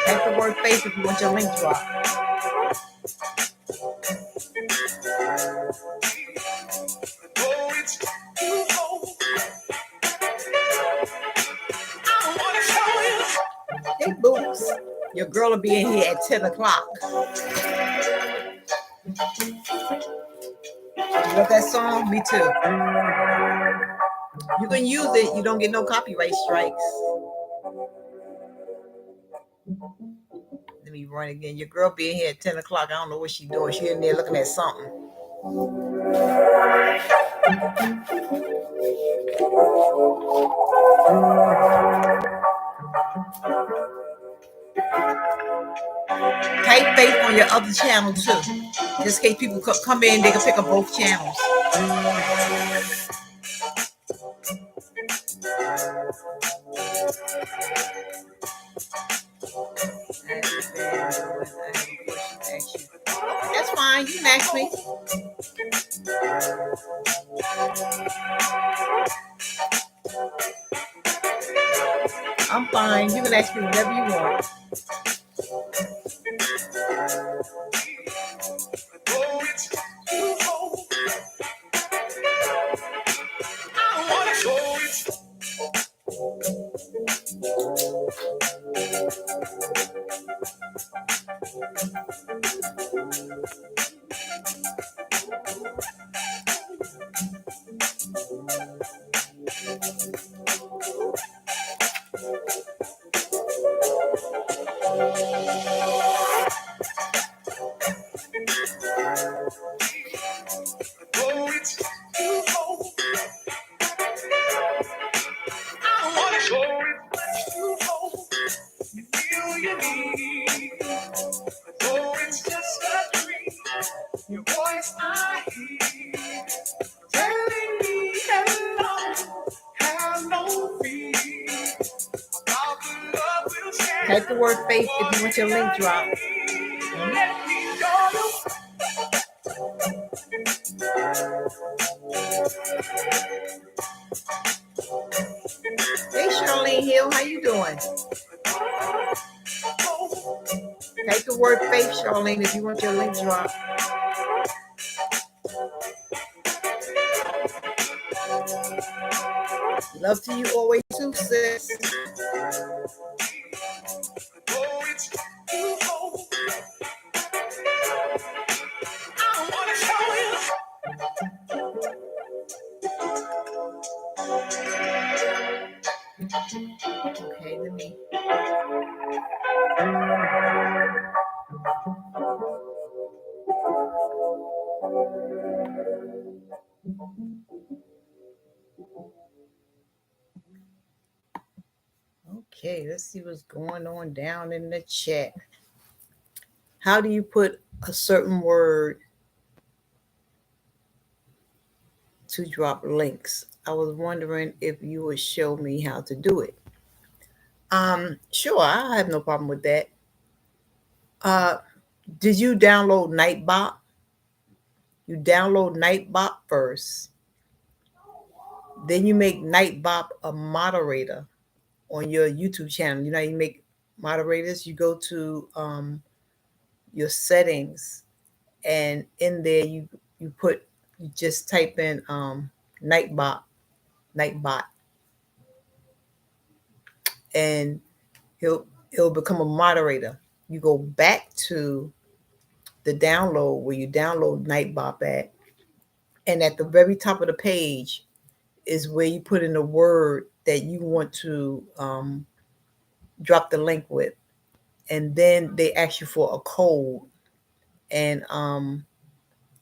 Type the word faith if you want your link drop. Hey, boots. Your girl will be in here at 10 o'clock. You love that song? Me too. You can use it. You don't get no copyright strikes. Let me run again. Your girl be in here at 10 o'clock. I don't know what she's doing. She in there looking at something. Type faith on your other channel too. Just in case people come in, they can pick up both channels. That's fine. You can ask me. I'm fine. You can ask me whatever you want. Type the word faith if you want your link drop. Hey, Charlene Hill, how you doing? Type the word faith, Charlene, if you want your link drop. Love to you always too, sis. Okay, let me. Okay, let's see what's going on down in the chat. How do you put a certain word to drop links? I was wondering if you would show me how to do it. Sure, I have no problem with that. Uh, did you download Nightbot? You download Nightbot first. Then you make Nightbot a moderator on your YouTube channel. You know, you make moderators. You go to your settings, and in there you just type in Nightbot, Nightbot, and he'll become a moderator. You go back to the download where you download Nightbot at, and at the very top of the page is where you put in the word that you want to drop the link with, and then they ask you for a code, and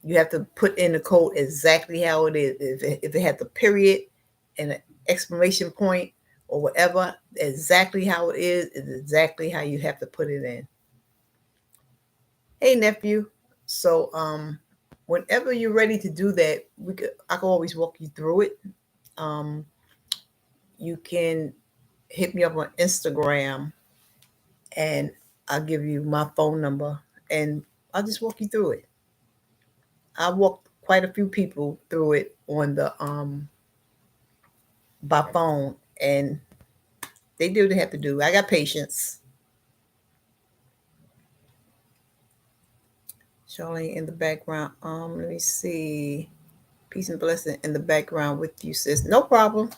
you have to put in the code exactly how it is. If it had the period and an exclamation point or whatever, exactly how it is exactly how you have to put it in. Hey nephew, so whenever you're ready to do that, I can always walk you through it. Um, you can hit me up on Instagram, and I'll give you my phone number, and I'll just walk you through it. I walked quite a few people through it on the by phone, and they do what they have to do. I got patience. Charlene in the background. Let me see. Peace and blessing in the background with you, sis. No problem.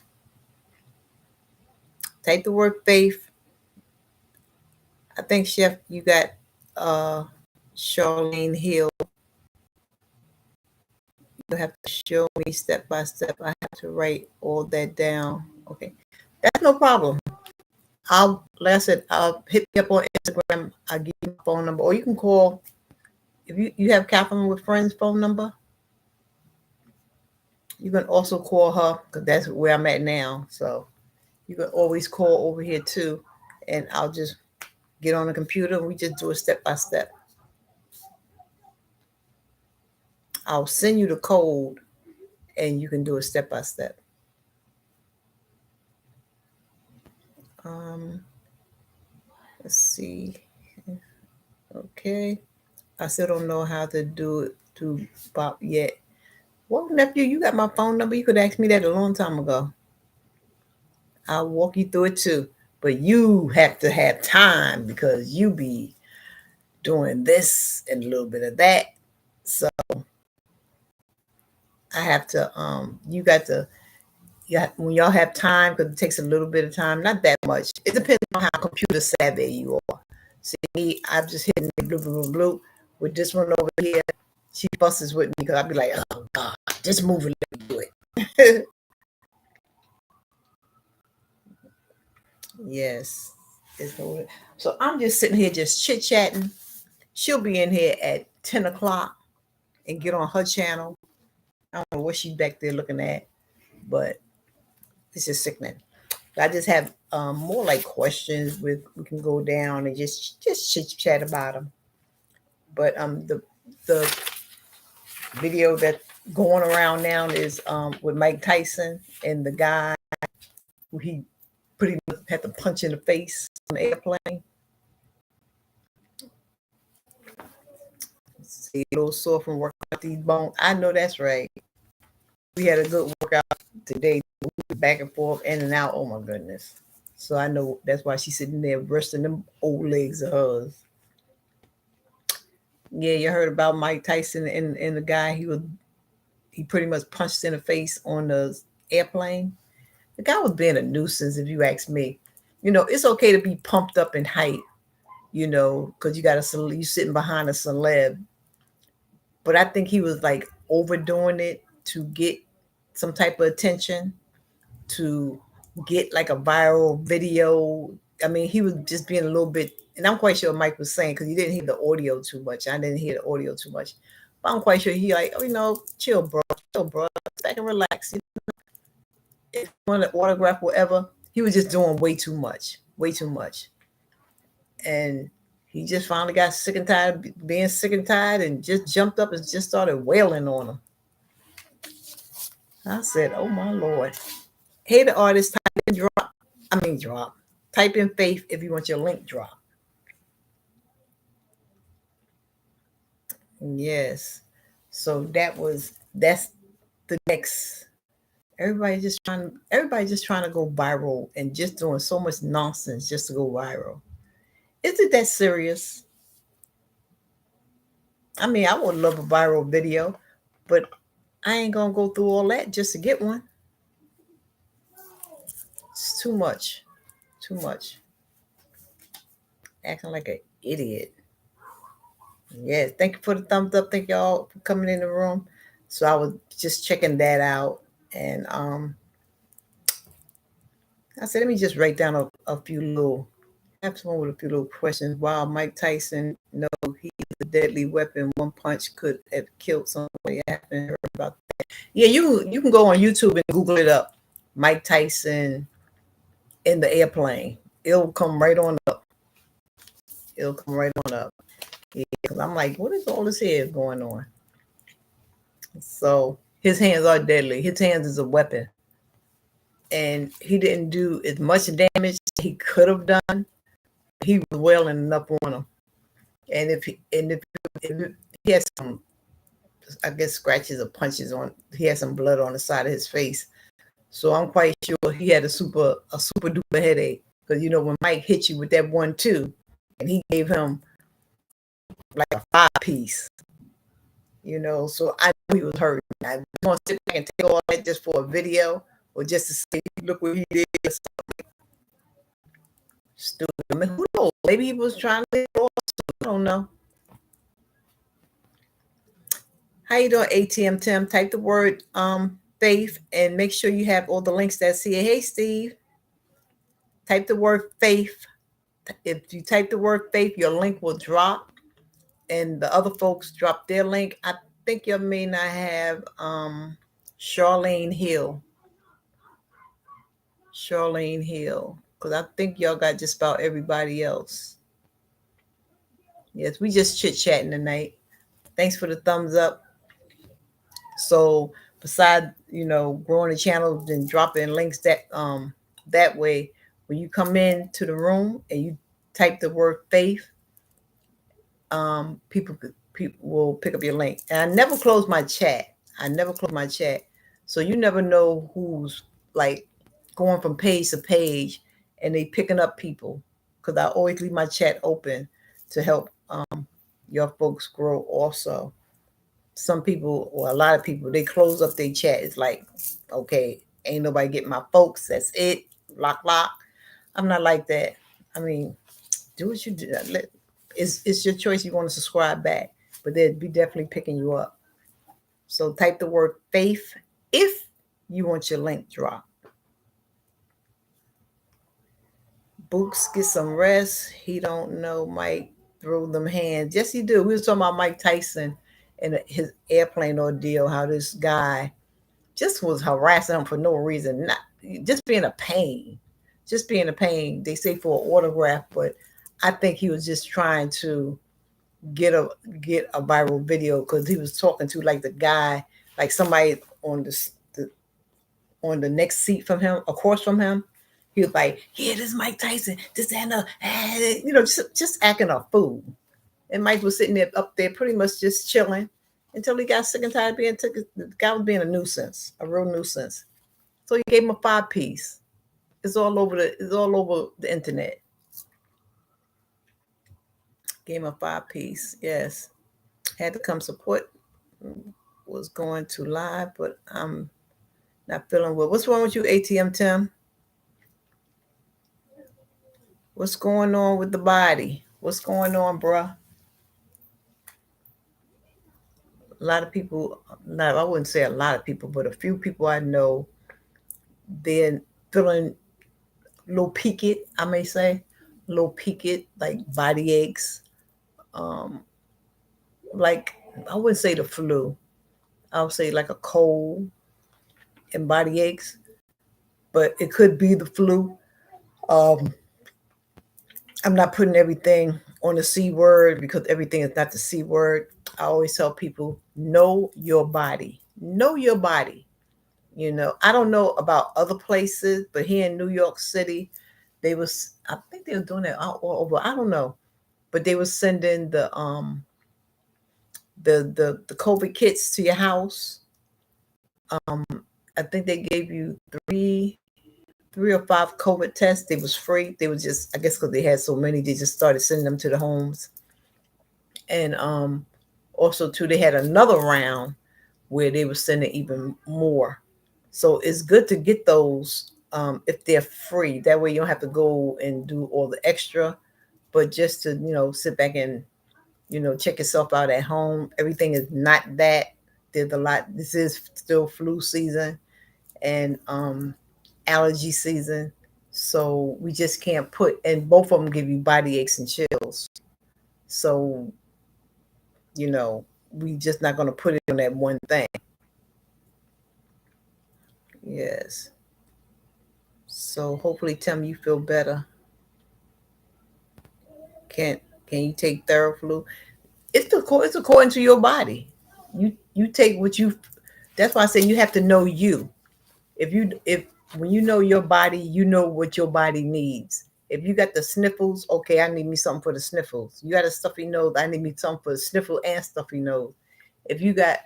Take the word faith. I think, Chef, you got Charlene Hill. You have to show me step by step. I have to write all that down. Okay. That's no problem. Like I said, I'll hit me up on Instagram. I'll give you my phone number. Or you can call. If you have Catherine with Friends phone number, you can also call her, because that's where I'm at now. So you can always call over here too. And I'll just get on the computer and we just do it step by step. I'll send you the code and you can do it step by step. Let's see. Okay. I still don't know how to do it to Bob yet. Well, nephew, you got my phone number. You could ask me that a long time ago. I'll walk you through it too. But you have to have time because you be doing this and a little bit of that. So I have to you got to when y'all have time, because it takes a little bit of time, not that much. It depends on how computer savvy you are. See me, I'm just hitting blue, blue, blue, blue. With this one over here, she fusses with me because I'd be like, oh God, just move it, let me do it. Yes. So I'm just sitting here just chit-chatting. She'll be in here at 10 o'clock and get on her channel. I don't know what she's back there looking at, but it's just sickening. I just have more like questions we can go down and just chit-chat about them. But the video that going around now is with Mike Tyson and the guy who he pretty much had to punch in the face on the airplane. See, a little sore from working out these bones. I know that's right. We had a good workout today, back and forth, in and out. Oh my goodness. So I know that's why she's sitting there resting them old legs of hers. Yeah, you heard about Mike Tyson and the guy he pretty much punched in the face on the airplane. The guy was being a nuisance, if you ask me. You know, it's okay to be pumped up in height, you know, because you sitting behind a celeb. But I think he was like overdoing it to get some type of attention, to get like a viral video. I mean, he was just being a little bit, and I'm quite sure Mike was saying, because he didn't hear the audio too much. I didn't hear the audio too much. But I'm quite sure he like, oh, you know, chill, bro, back and relax. You know, if you want to autograph whatever, he was just doing way too much. way too much. And he just finally got sick and tired of being sick and tired and just jumped up and just started wailing on him. I said, oh my Lord. Hey, the artist, type in drop. Drop. Type in faith if you want your link drop. Yes. So that's the next. Everybody just trying to go viral and just doing so much nonsense just to go viral. Is it that serious? I mean, I would love a viral video, but I ain't gonna go through all that just to get one. It's too much. Too much. Acting like an idiot. Yeah, thank you for the thumbs up. Thank y'all for coming in the room. So I was just checking that out. And I said, let me just write down a few little, have someone with a few little questions. Wow, Mike Tyson, no, he's a deadly weapon. One punch could have killed somebody. I haven't heard about that. Yeah, you can go on YouTube and Google it up. Mike Tyson in the airplane. It'll come right on up. It'll come right on up. Yeah, because I'm like, what is all this here going on? So his hands are deadly. His hands is a weapon. And he didn't do as much damage as he could have done. He was wailing enough on him. And if he had some, I guess, scratches or punches on, he had some blood on the side of his face. So I'm quite sure he had a super duper headache. Because when Mike hit you with that 1-2, and he gave him like a 5-piece, so I knew he was hurt. I was going to sit back and take all that just for a video or just to say, look what he did. Stupid. I mean, who knows? Maybe he was trying to live. I don't know. How you doing, ATM Tim? Type the word faith and make sure you have all the links that's here. Hey, Steve. Type the word faith. If you type the word faith, your link will drop. And the other folks drop their link. I think you may not have Charlene Hill. Because I think y'all got just about everybody else. Yes, we just chit-chatting tonight. Thanks for the thumbs up. So besides, growing the channel and dropping links that way, when you come into the room and you type the word faith, people will pick up your link. And I never close my chat. So you never know who's like going from page to page and they picking up people, because I always leave my chat open to help your folks grow also. Some people, or a lot of people, they close up their chat. It's like, okay, ain't nobody getting my folks. That's it. Lock. I'm not like that. I mean, do what you do. It's your choice. You want to subscribe back, but they'd be definitely picking you up. So type the word faith if you want your link dropped. Books, get some rest. He don't know Mike throw them hands. Yes, he do. We was talking about Mike Tyson and his airplane ordeal, how this guy just was harassing him for no reason, not just being a pain. They say for an autograph, but I think he was just trying to get a viral video because he was talking to like the guy, like somebody on the next seat from him, across from him. He was like, yeah, this is Mike Tyson, this and just acting a fool. And Mike was sitting there up there pretty much just chilling until he got sick and tired of being the guy was being a nuisance, a real nuisance. So he gave him a 5-piece. It's all over the internet. Gave him a 5-piece. Yes. Had to come support. Was going to live, but I'm not feeling well. What's wrong with you, ATM Tim? What's going on with the body? What's going on, bruh? A lot of people, I wouldn't say a lot of people, but a few people I know, they're feeling a little peaked, I may say. A little peaked, like body aches. Like, I wouldn't say the flu. I would say like a cold and body aches. But it could be the flu. I'm not putting everything on the C word because everything is not the C word. I always tell people, know your body. Know your body. I don't know about other places, but here in New York City, I think they were doing it all over. I don't know, but they were sending the COVID kits to your house. Um, I think they gave you three or five COVID tests. They was free. They was just, I guess, because they had so many, they just started sending them to the homes. And also too, they had another round where they were sending even more. So it's good to get those if they're free. That way you don't have to go and do all the extra, but just to sit back and check yourself out at home. Everything is not that. There's a lot. This is still flu season and allergy season. So we just can't put, and both of them give you body aches and chills. So, you know, we just not going to put it on that one thing. Yes. So hopefully, Tim, you feel better. Can can you take Theraflu? It's according to your body. You take what you. That's why I say you have to know you. If when you know your body, you know what your body needs. If you got the sniffles, okay, I need me something for the sniffles. You got a stuffy nose, I need me something for the sniffle and stuffy nose. If you got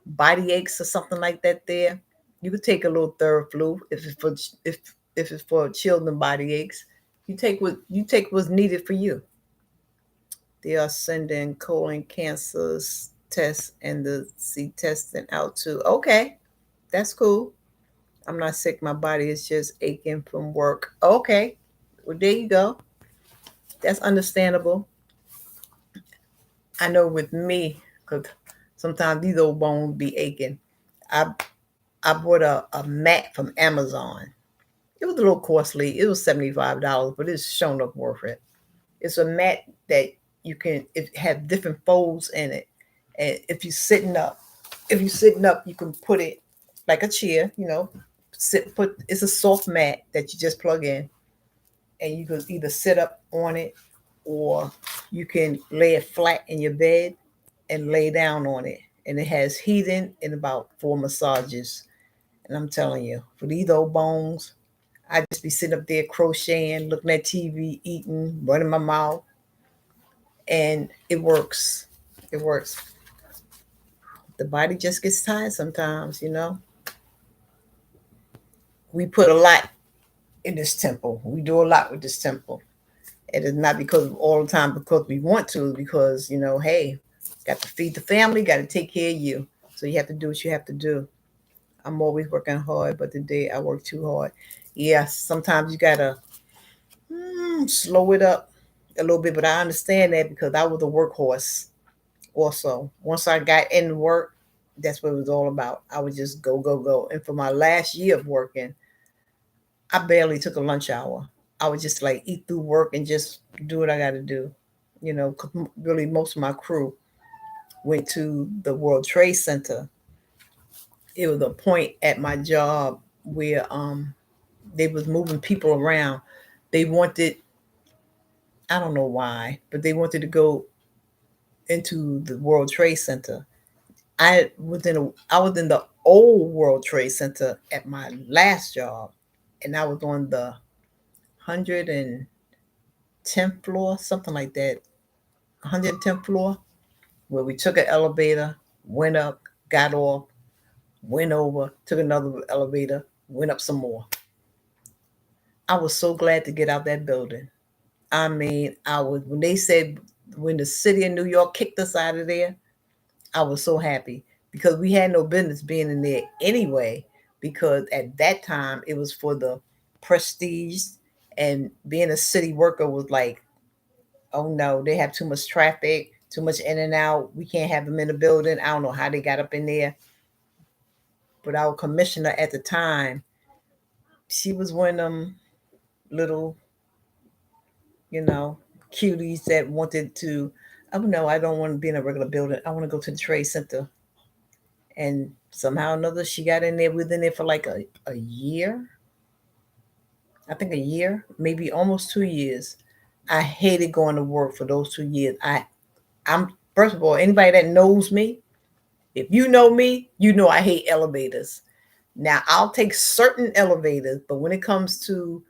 body aches or something like that, there, you could take a little Theraflu. If it's for children body aches, you take what's needed for you. They are sending colon cancers tests and the C testing out too. Okay, that's cool. I'm not sick. My body is just aching from work. Okay. Well, there you go. That's understandable. I know with me, because sometimes these old bones be aching. I I bought a mat from Amazon. It was a little costly. It was $75, but it's shown up worth it. It's a mat that it have different folds in it. And if you're sitting up, you can put it like a chair, it's a soft mat that you just plug in and you can either sit up on it or you can lay it flat in your bed and lay down on it. And it has heating and about 4 massages. And I'm telling you, for these old bones, I just be sitting up there crocheting, looking at TV, eating, running my mouth, and it works. It works. The body just gets tired sometimes. We put a lot in this temple. We do a lot with this temple. It is not because of all the time because we want to, because, hey, got to feed the family, got to take care of you. So you have to do what you have to do. I'm always working hard, but today I work too hard. Yeah, sometimes you got to slow it up a little bit, but I understand that because I was a workhorse also. Once I got in work, that's what it was all about. I would just go, go, go. And for my last year of working, I barely took a lunch hour. I would just like eat through work and just do what I got to do. Because really most of my crew went to the World Trade Center. It was a point at my job where they was moving people around. They wanted, I don't know why, but they wanted to go into the World Trade Center. I was in the old World Trade Center at my last job, and I was on the 110th floor, something like that, 110th floor, where we took an elevator, went up, got off, went over, took another elevator, went up some more. I was so glad to get out that building. I mean, I was when they said when the city of New York kicked us out of there, I was so happy because we had no business being in there anyway. Because at that time it was for the prestige, and being a city worker was like, oh no, they have too much traffic, too much in and out. We can't have them in the building. I don't know how they got up in there. But our commissioner at the time, she was one of them little, you know, cuties that wanted to, oh no, I don't want to be in a regular building. I want to go to the trade center. And somehow or another, she got in there within there for like a year. I think a year, maybe almost 2 years. I hated going to work for those 2 years. I'm first of all, anybody that knows me, if you know me, you know I hate elevators. Now I'll take certain elevators, but when it comes to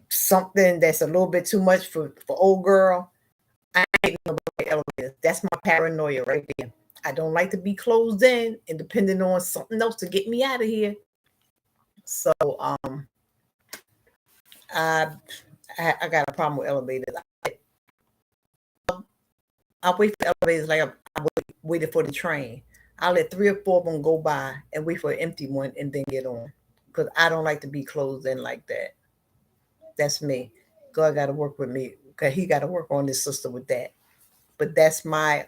something that's a little bit too much for old girl, I ain't no elevators. That's my paranoia right there. I don't like to be closed in and depending on something else to get me out of here. So I I got a problem with elevators. I wait for elevators like waited for the train. I let 3 or 4 of them go by and wait for an empty one and then get on because I don't like to be closed in like that. That's me. God got to work with me because He got to work on this sister with that. But that's my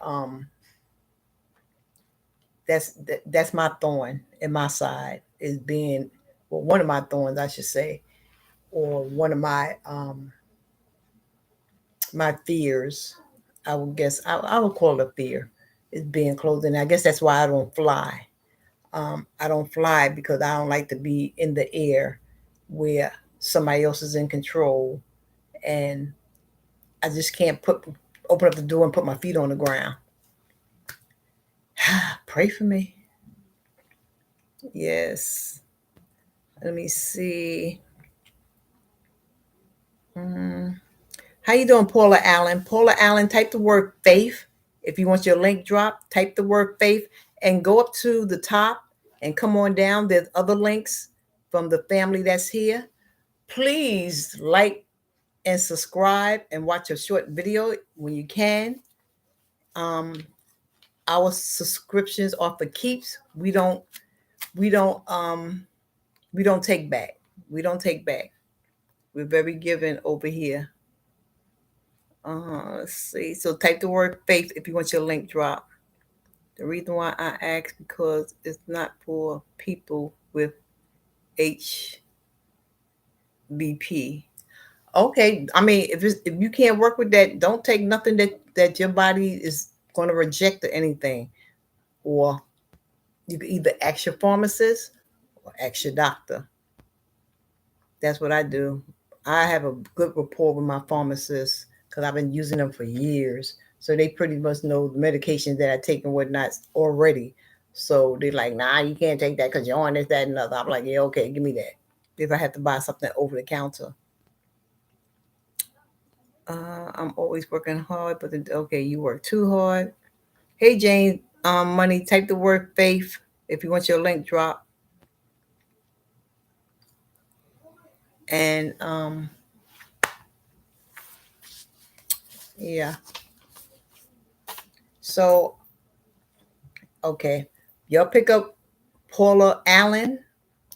thorn in my side is being well one of my thorns I should say or one of my fears. I would guess I would call it a fear is being closed in. I guess that's why I don't fly. I don't fly because I don't like to be in the air where somebody else is in control, and I just can't open up the door and put my feet on the ground. Pray for me. Yes. Let me see. Mm. How you doing, Paula Allen? Paula Allen, type the word faith. If you want your link dropped, type the word faith and go up to the top and come on down. There's other links from the family that's here. Please like and subscribe and watch a short video when you can. Um, our subscriptions are for keeps. We don't we don't take back. We don't take back. We're very giving over here. Let's see. So type the word faith if you want your link drop. The reason why I ask because it's not for people with HBP. Okay, I mean if you can't work with that, don't take nothing that your body is going to reject or anything. Or you can either ask your pharmacist or ask your doctor. That's what I do. I have a good rapport with my pharmacist because I've been using them for years. So they pretty much know the medications that I take and whatnot already. So they're like, nah, you can't take that because you're on this, that, and other. I'm like, yeah, okay, give me that. If I have to buy something over the counter. I'm always working hard, but okay, you work too hard. Hey, Jane, money, type the word faith if you want your link drop. And yeah. So okay, y'all pick up Paula Allen.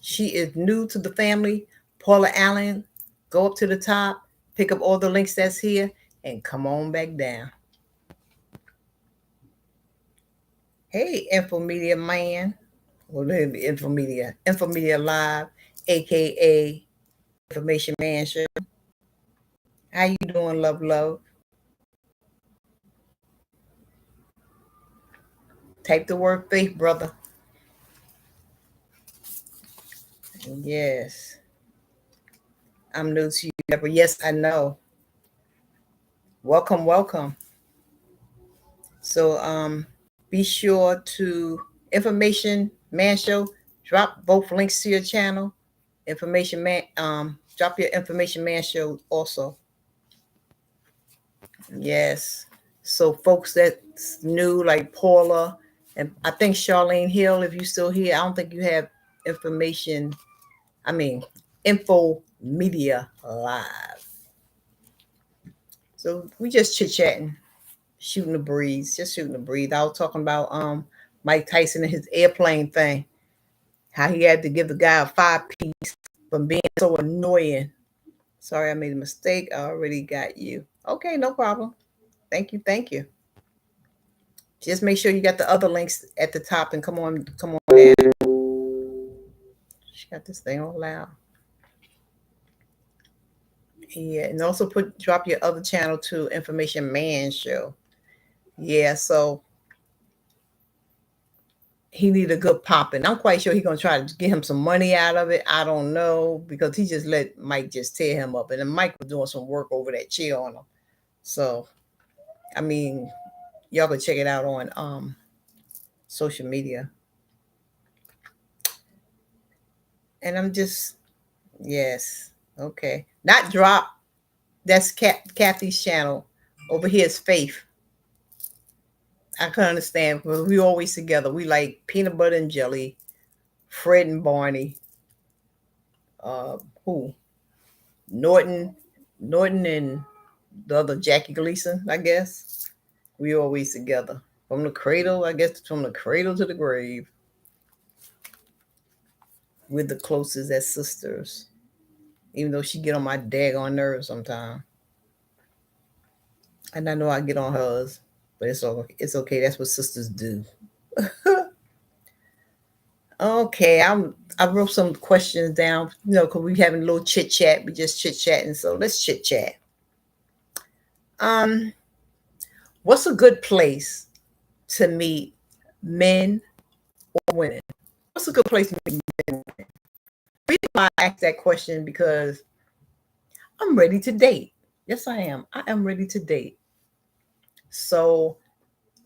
She is new to the family. Paula Allen, go up to the top, pick up all the links that's here, and come on back down. Hey, Infomedia Man. Well, it'll be Infomedia Live, aka Information Man Show. How you doing, love? Type the word faith, brother. Yes. I'm new to you, but yes, I know. Welcome. So be sure to Information Man Show. Drop both links to your channel. Information Man, drop your Information Man Show also. Yes. So folks that's new, like Paula, and I think Charlene Hill, if you still here, I don't think you have information. I mean, Info Media Live. So we just chit chatting, shooting the breeze, just shooting the breeze. I was talking about Mike Tyson and his airplane thing, how he had to give the guy a 5-piece from being so annoying. Sorry, I made a mistake. I already got you. Okay, no problem. Thank you. Just make sure you got the other links at the top and come on down. She got this thing all loud. Yeah, and also drop your other channel to Information Man Show. Yeah, so he need a good popping. I'm quite sure he's gonna try to get him some money out of it. I don't know, because he just let Mike just tear him up, and then Mike was doing some work over that chair on him. So I mean, y'all can check it out on social media. And I'm just, yes, okay, not drop. That's Kathy's channel. Over here is Faith. I can understand, because we always together. We like peanut butter and jelly, Fred and Barney, who Norton, Norton and the other Jackie Gleason, I guess. We always together. From the cradle, I guess, from the cradle to the grave. We're the closest as sisters. Even though she get on my daggone nerves sometimes. And I know I get on hers. But it's okay. That's what sisters do. Okay, I wrote some questions down, because we having a little chit chat. We just chit chatting, so let's chit chat. What's a good place to meet men or women? What's a good place to meet men? The reason why I asked that question, because I'm ready to date. Yes, I am. I am ready to date. So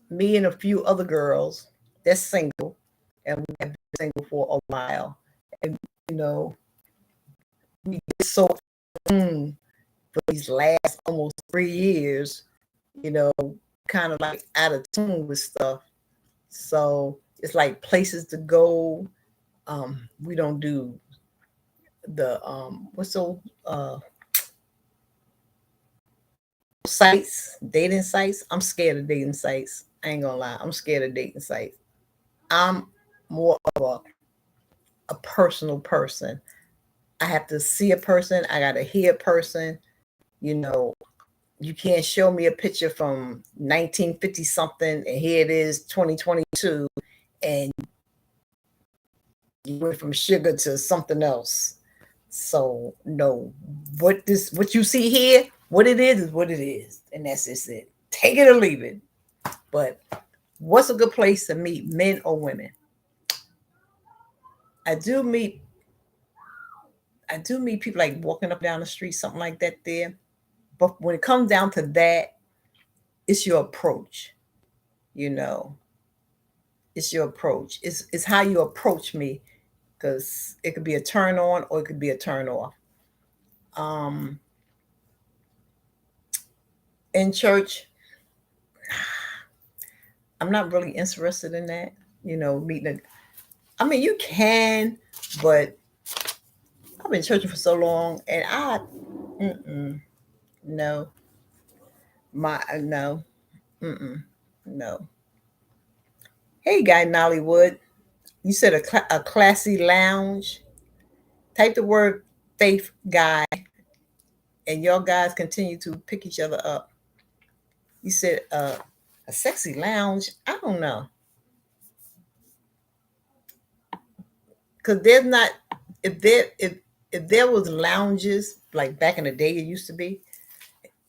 me and a few other girls that's single, and we have been single for a while, and we get so for these last almost 3 years, kind of like out of tune with stuff. So it's like places to go. We don't do the what's so sites, dating sites. I'm scared of dating sites. I ain't gonna lie. I'm scared of dating sites. I'm more of a personal person. I have to see a person. I gotta hear a person. You can't show me a picture from 1950 something, and here it is 2022, and you went from sugar to something else. So no, what you see here, what it is what it is, and that's just it. Take it or leave it. But what's a good place to meet men or women? I do meet people like walking up down the street, something like that there. But when it comes down to that, it's your approach. It's your approach. It's how you approach me, because it could be a turn on or it could be a turn off. In church, I'm not really interested in that. Meeting. I mean, you can, but I've been churching for so long, and no, no, no. Hey, guy, Nollywood, you said a classy lounge. Type the word faith guy, and y'all guys continue to pick each other up. You said a sexy lounge. I don't know, because there's not. If there was lounges like back in the day, it used to be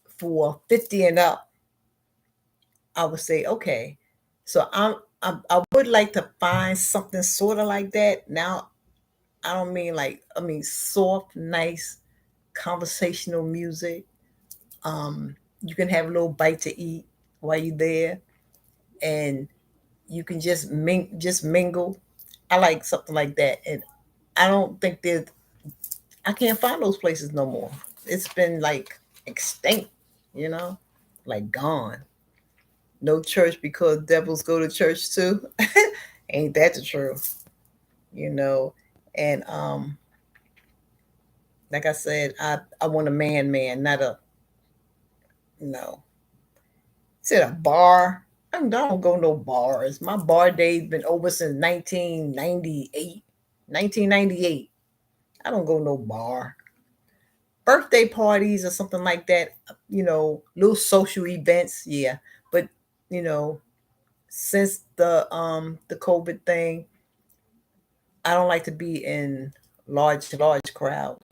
for 50 and up, I would say okay. So I would like to find something sort of like that. Now, I don't mean soft, nice, conversational music. You can have a little bite to eat while you're there, and you can just mingle. I like something like that, and I don't think I can't find those places no more. It's been like extinct, you know, like gone. No church because devils go to church too. Ain't that the truth? You know. And like I said, I want a man, not a no. Said a bar. I don't go no bars. My bar days been over since 1998. 1998. I don't go no bar. Birthday parties or something like that, little social events, yeah. But you know, since the COVID thing, I don't like to be in large crowds.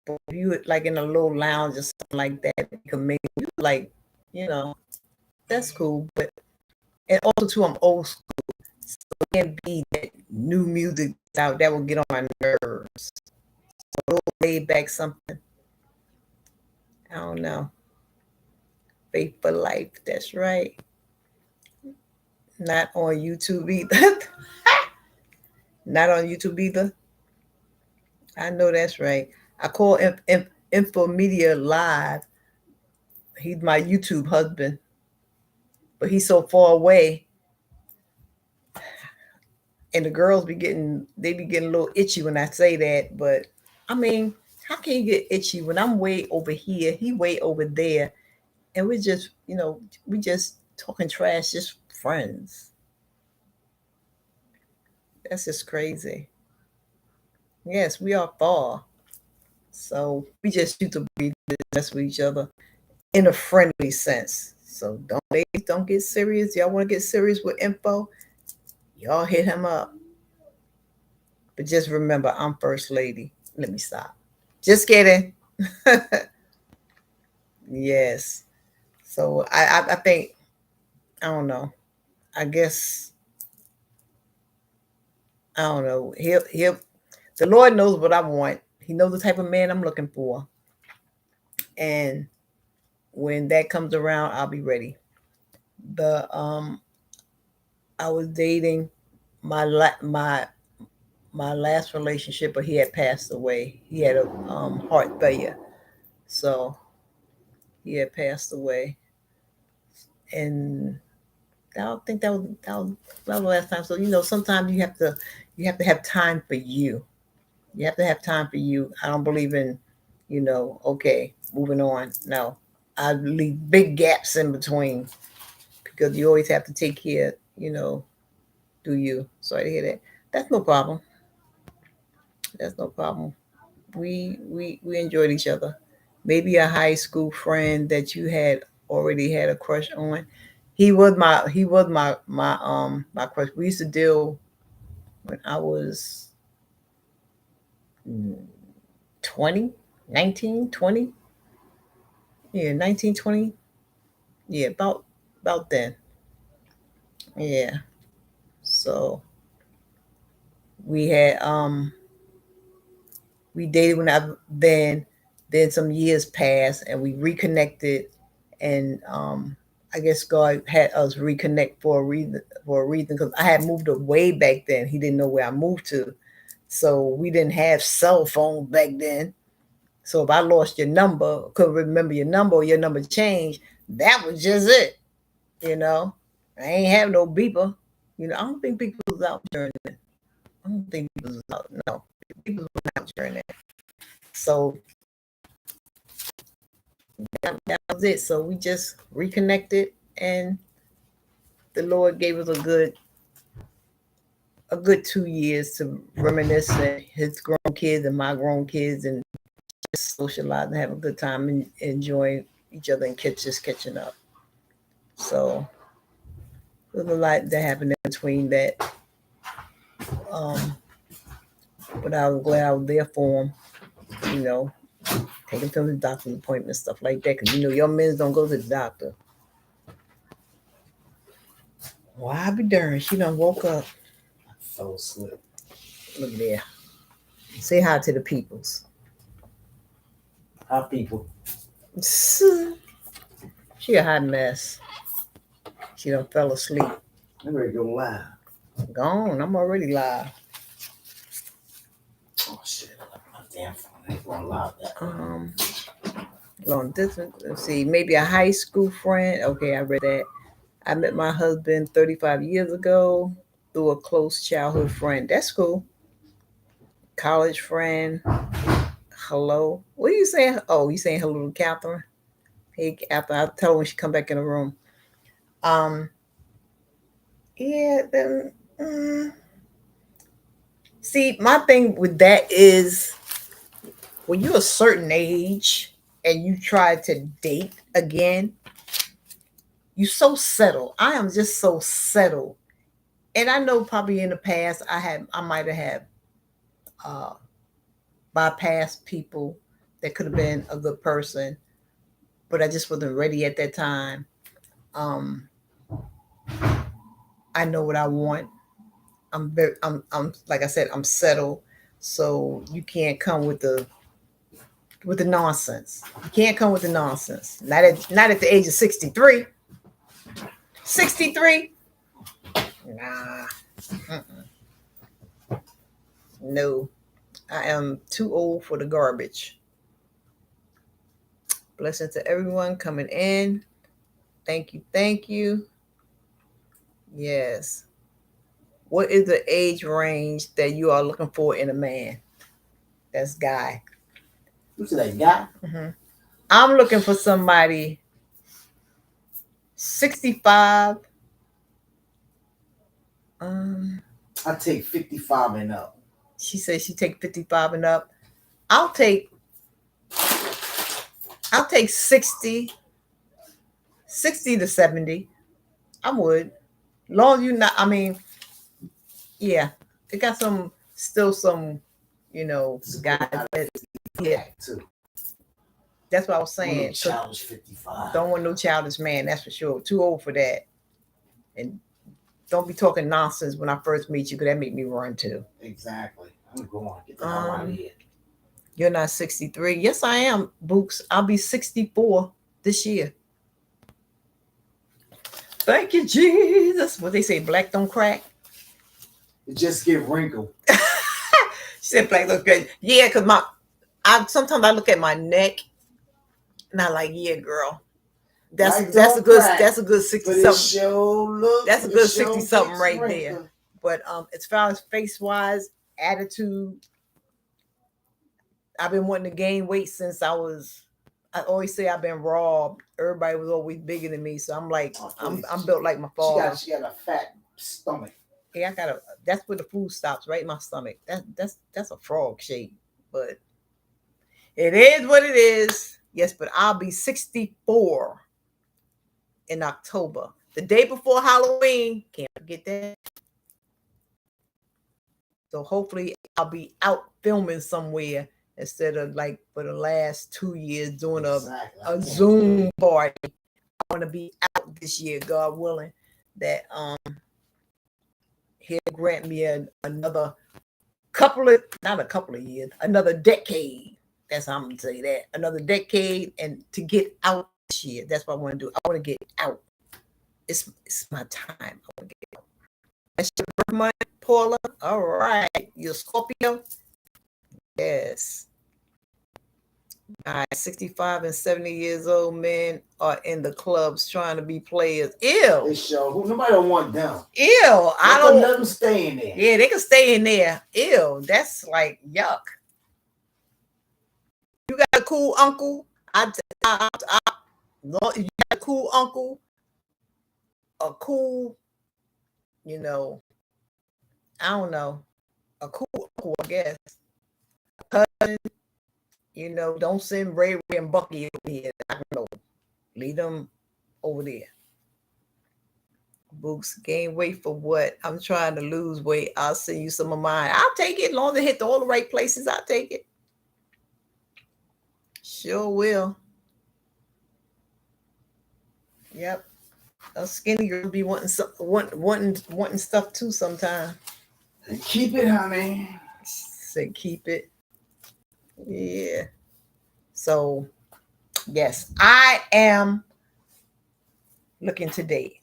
But if you like in a little lounge or something like that, you can make you like, you know, that's cool. But and also too, I'm old school. So can't be that new music out that will get on my nerves. So a little laid back something. I don't know. Faith for life. That's right. Not on YouTube either. Not on YouTube either. I know that's right. I call Infomedia Live. He's my YouTube husband, but he's so far away, and the girls be getting a little itchy when I say that. But I mean, how can you get itchy when I'm way over here, he way over there, and we're just, we just talking trash, just friends. That's just crazy. Yes, we are far, so we just used to be just with each other in a friendly sense. So don't get serious. Y'all want to get serious with info? Y'all hit him up. But just remember, I'm first lady. Let me stop. Just kidding. Yes. So I think, I don't know. I guess I don't know. He'll the Lord knows what I want. He knows the type of man I'm looking for. And when that comes around, I'll be ready. The I was dating my last relationship, but he had passed away. He had a heart failure, so he had passed away, and I don't think that was the last time. So sometimes you have to have time for you. You have to have time for you. I don't believe in, okay, moving on. No, I leave big gaps in between because you always have to take care. Do you? Sorry to hear that. That's no problem. That's no problem. We enjoyed each other. Maybe a high school friend that you had already had a crush on. He was my crush. We used to deal when I was 20, 19, 20. Yeah, 19, 20. Yeah, about then. Yeah. So we had we dated when I then some years passed and we reconnected, and I guess God had us reconnect for a reason because I had moved away back then. He didn't know where I moved to, so we didn't have cell phones back then. So if I lost your number, couldn't remember your number, or your number changed, that was just it. You know, I ain't have no beeper. I don't think people was out during that. I don't think people was out. No, people was out during that. So that was it. So we just reconnected, and the Lord gave us a good 2 years to reminisce, and his grown kids and my grown kids, and just socialize and have a good time and enjoy each other and just catching up. So there's a lot that happened in between that. Um, but I was glad I was there for him, you know, taking him to the doctor's appointment, stuff like that. Because, your men don't go to the doctor. Well, I be darned. She done woke up. I fell asleep. Look there. Say hi to the peoples. Hi, people. She a hot mess. She done fell asleep. I'm ready to go live. Gone. I'm already live. Oh, shit. My damn phone ain't going live that. Long distance. Let's see. Maybe a high school friend. Okay, I read that. I met my husband 35 years ago through a close childhood friend. That's cool. College friend. Hello. What are you saying? Oh, you saying hello to Catherine? Hey, Catherine. I'll tell her when she come back in the room. Um. Yeah. Then. See, my thing with that is when you're a certain age and you try to date again, you so settled. I am just so settled. And I know probably in the past I might have uh bypassed people that could have been a good person, but I just wasn't ready at that time. Um I know what I want. I'm like I said, I'm settled. So you can't come with the nonsense. You can't come with the nonsense. Not at the age of 63. 63? Nah. Mm-mm. No. I am too old for the garbage. Blessing to everyone coming in. Thank you. Thank you. Yes. What is the age range that you are looking for in a man? That's guy. Who's that guy? Mm-hmm. I'm looking for somebody 65. I take 55 and up. She says she take 55 and up. I'll take 60 to 70. I would. Long as you not, I mean, yeah. It got still some, guys that, yeah. Too. That's what I was saying. No childish 55. Don't want no childish man, that's for sure. Too old for that. And don't be talking nonsense when I first meet you, because that make me run too. Exactly. I'm going. Get the hell out of here. You're not 63. Yes, I am, Books. I'll be 64 this year. Thank you, Jesus. What they say, black don't crack? It just get wrinkled. She said black looks good. Yeah, because sometimes I look at my neck and I like, yeah, girl. That's a good 60 something. That's a good 60 something right there. But as far as face wise, attitude, I've been wanting to gain weight since I always say I've been robbed. Everybody was always bigger than me, so I'm like, I'm built like my father. She got a fat stomach. Yeah, that's where the food stops, right in my stomach. That's a frog shape, but it is what it is. Yes, but I'll be 64 in October, the day before Halloween. Can't forget that. So hopefully I'll be out filming somewhere instead of like for the last 2 years doing a Zoom party. I want to be out this year, God willing, that He'll grant me another not a couple of years, another decade. That's how I'm gonna say that. Another decade, and to get out this year. That's what I want to do. I want to get out. It's my time. I want to get out. That's your birth month, Paula. All right. You're Scorpio? Yes. All right, 65 and 70 years old men are in the clubs trying to be players. Ew. They show nobody don't want them. Ew. I don't let them stay in there. Yeah, they can stay in there. Ew. That's like yuck. You got a cool uncle? You got a cool uncle? A cool, I don't know. A cool uncle, I guess. A cousin. Don't send Ray and Bucky over here. I don't know. Leave them over there. Books, gain weight for what? I'm trying to lose weight. I'll send you some of mine. I'll take it. As long as it hit all the right places, I'll take it. Sure will. Yep. A skinny girl be wanting stuff too sometime. Keep it, honey. Say keep it. Yeah. So, yes, I am looking to date.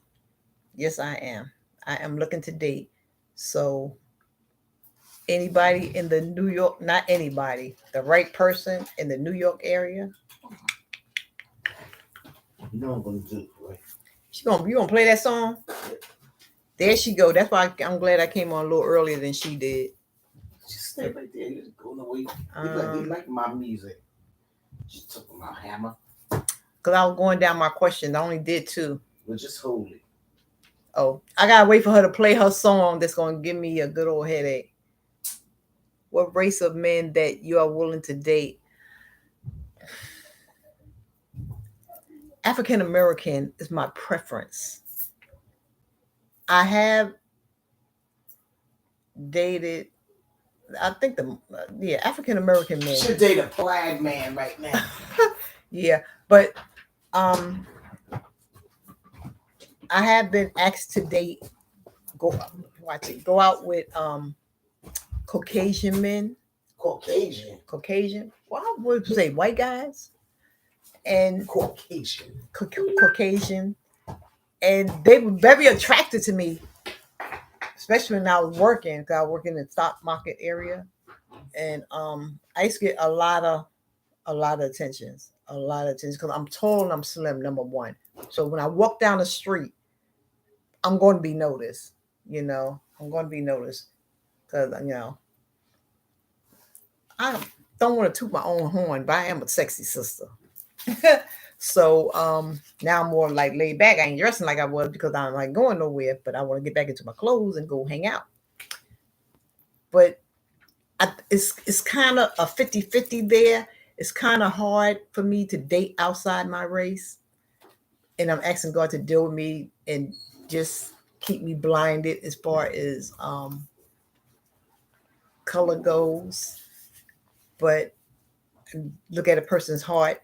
Yes, I am. I am looking to date. So, anybody in the New York, not anybody, the right person in the New York area. You know what I'm going to do, right? You gonna play that song? There she go. That's why I'm glad I came on a little earlier than she did. Just stay right there. You just go away. He like my music. She talking about hammer. Because I was going down my question. I only did 2. Well, just hold it. Oh, I gotta wait for her to play her song that's gonna give me a good old headache. What race of men that you are willing to date? African American is my preference. I have dated, I think African American men. You should date a plaid man right now. Yeah, but I have been asked to date. watch it. Go out with Caucasian men. Caucasian. Well, I would say white guys and Caucasian, and they were very attracted to me, especially when I was working. Cause I work in the stock market area, and I used to get a lot of attentions, because I'm tall and I'm slim. Number one, so when I walk down the street, I'm going to be noticed. I'm going to be noticed because I don't want to toot my own horn, but I am a sexy sister. So now I'm more like laid back. I ain't dressing like I was because I'm like going nowhere, but I want to get back into my clothes and go hang out. But it's kind of a 50-50 there. It's kind of hard for me to date outside my race. And I'm asking God to deal with me and just keep me blinded as far as color goes. But look at a person's heart.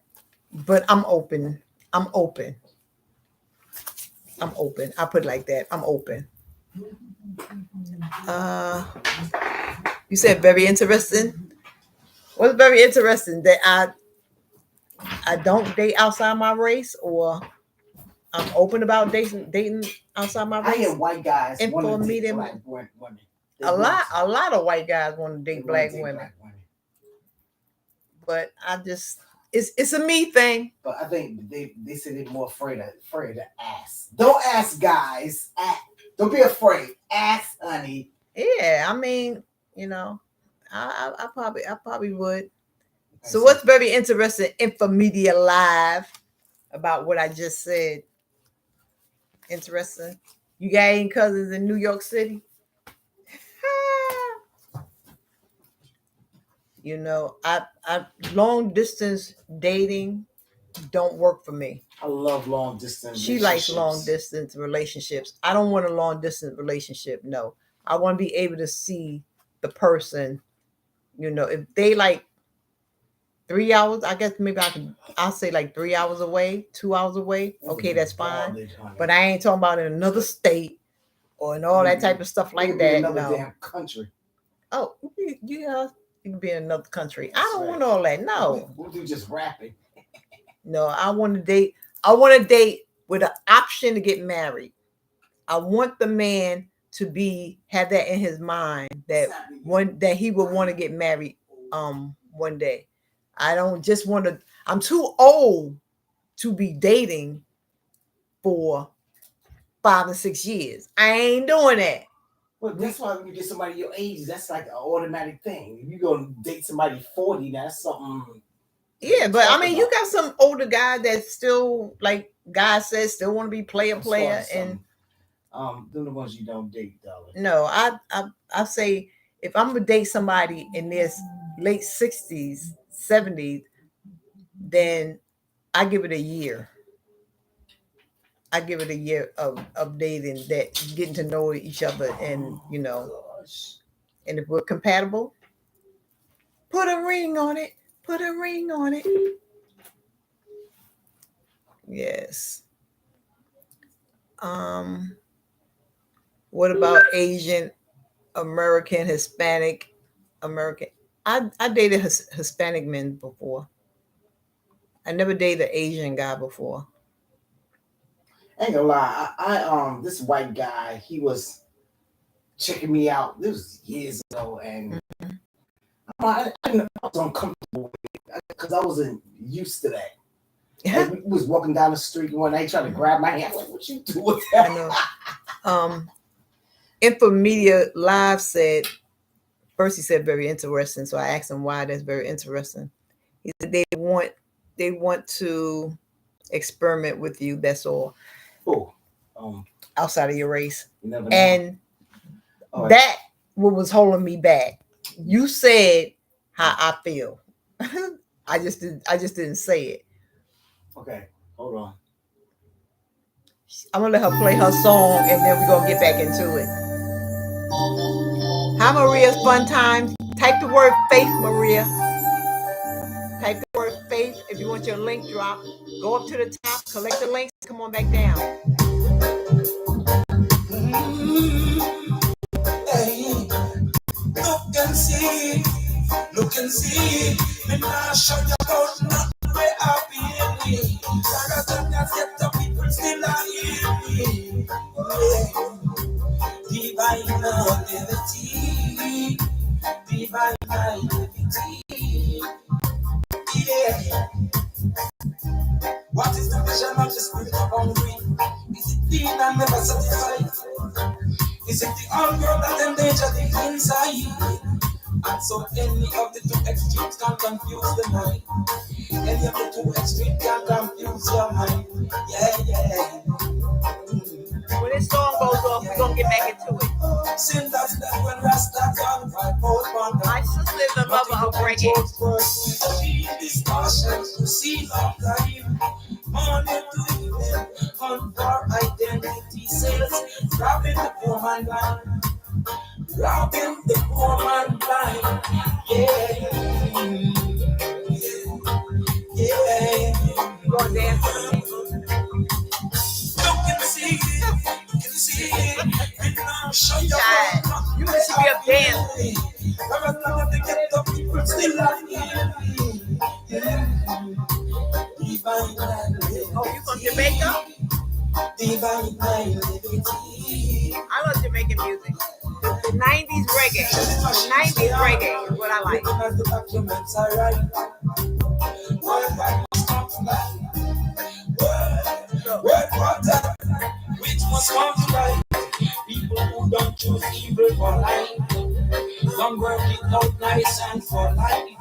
But I'm open. I put it like that. I'm open. You said very interesting. What's very interesting that I don't date outside my race, or I'm open about dating outside my race. I hear white guys want to date black women. A lot of white guys want to date black women. But I just it's a me thing. But I think they say they're more afraid to ask. Don't ask, guys. Don't be afraid. Ask, honey. Yeah, I mean, I probably would. So what's very interesting, Infomedia Live, about what I just said? Interesting. You got any cousins in New York City? I long distance dating don't work for me. I love long distance. She likes long distance relationships. I don't want a long distance relationship. No, I want to be able to see the person. If they like 3 hours, I guess maybe I'll say like 3 hours away, 2 hours away. Okay, that's fine. But I ain't talking about in another state or in all that type of stuff like that. Another damn country. Oh, yeah. You can be in another country. I don't want all that. No. We'll do just rapping. No, I want to date. I want to date with an option to get married. I want the man to have that in his mind that he would want to get married one day. I don't just want to. I'm too old to be dating for 5 or 6 years. I ain't doing that. Well, that's why when you get somebody your age, that's like an automatic thing. If you go date somebody 40, that's something. Yeah, but I mean, you got some older guy that still, like God says, still want to be player, and they're the ones you don't date, darling. No, I say if I'm gonna date somebody in their late 60s, 70s, then I give it a year. I give it a year of dating, that getting to know each other, and and if we're compatible, put a ring on it. Put a ring on it. Yes. What about Asian American, Hispanic American? I dated Hispanic men before. I never dated an Asian guy before. I ain't gonna lie, I this white guy, he was checking me out. This was years ago, and I was uncomfortable with it because I wasn't used to that. Like, we was walking down the street one night trying to grab my hand. Like, what you doing? I know. Infomedia Live said, first he said very interesting, so I asked him why that's very interesting. He said they want to experiment with you. That's all. Oh, outside of your race, and that what was holding me back. You said how I feel. I just didn't say it. Okay, hold on. I'm gonna let her play her song, and then we're gonna get back into it. Hi, Maria's Fun Times. Type the word faith, Maria. Type the word faith. If you want your link drop, go up to the top, collect the links, come on back down. see, look and see. Me nah show you about nothing where I be in me. Like I get the people still are in me. Divine naivety, divine naivety. Yeah. What is the vision of the spirit of hungry? Is it being and never satisfied? Is it the hunger that endanger the inside? And so any of the two extremes can confuse the mind. Any of the two extremes can confuse your mind. Yeah. When this song goes off, we're gonna get back into it. Sin that's that when Rasta gone, fight both one. My sister is a lover of reggae. Discussion to see long time. Morning to evening, hunt for identity sales. Robbing the poor man blind. Robbing the poor man blind. Yeah. You gonna dance for me? You can see it. Show your you should be up dancing. Oh, you from Jamaica? I love Jamaican music. The 90s reggae. The 90s reggae is what I like. Which must come to life. People who don't choose evil for life. Don't work it out nice and for life.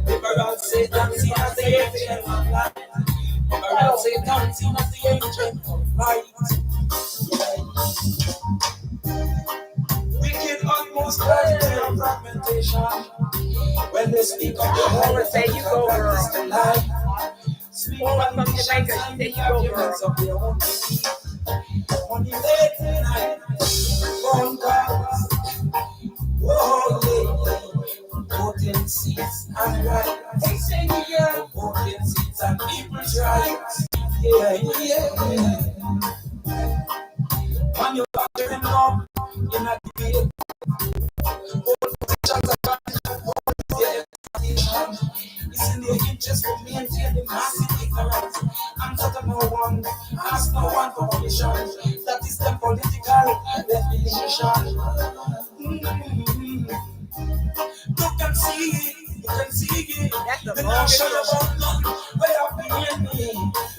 Liberal Satan seen as the angel of light. Liberal Satan seen as the angel of light. Wicked almost like their fragmentation. When they speak of the horror, say you go, girl. Paula from Jamaica, she said you go, girl. On the late night, phone calls. Voting seats and rights. Voting seats and people's rights. Yeah. When you're battering up in a debate, all positions are it's in their interest to maintain the massive ignorance. Answer to no one, ask no one for permission. That is the political definition. You can see it. That's the longest one. Where I've been me.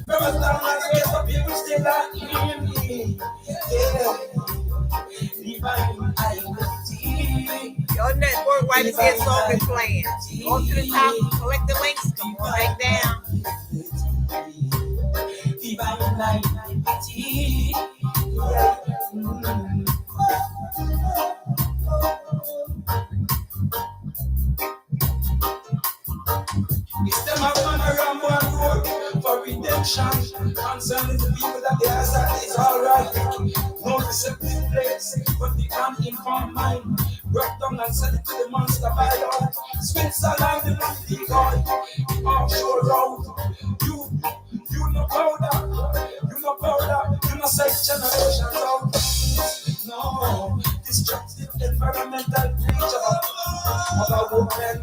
For as long as I get up, people still are in me. Yeah. Divine identity. Your network right is here, song is playing. Go to the top, collect the links, come on back down. Divine identity. Yeah. It's them a run around one road for redemption. Concerning the people that they are that is alright. No receptive place, but the uninformed mind. Broke down and sell it to the monster by law. Switzerland, the money guy. The offshore road. You no powder. You no sex generations out. No, destructive environmental creature. Of a woman.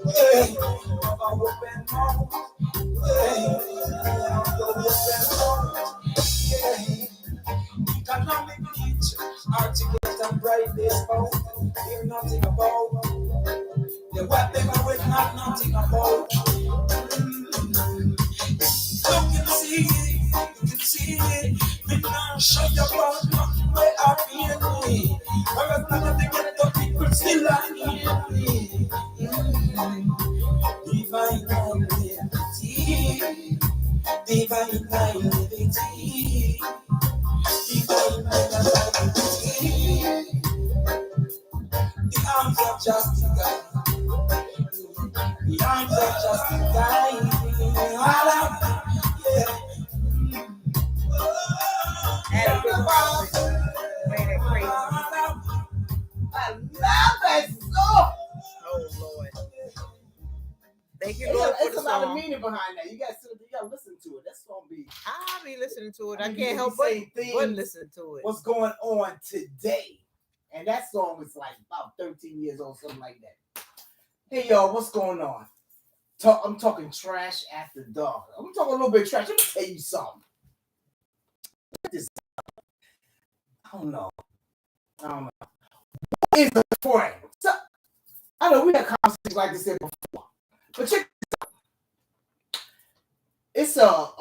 Hey, of a woman. Hey, economic reach, articulate and bright they spout. Hear nothing about the what they were with, nothing about. You can see it. We now show you about nothing where I feel me. Where I'm not to get the people still are in me. Divine liberty. Divine liberty. Divine liberty. The arms of justice guide. The arms of justice guide. Add a bit of play that crazy. I love that song. Oh Lord. Thank you, Lord, Lord, for it's the a lot of song. meaning behind that. You gotta listen to it. That's gonna be. I'll be listening to it. I mean, can't you help say but listen to it. What's going on today? And that song is like about 13 years old, something like that. Hey, y'all, what's going on? I'm talking trash after dark. I'm talking a little bit of trash. Let me tell you something. I don't know. What is a friend? So, I know we had conversations like this here before. But check this out.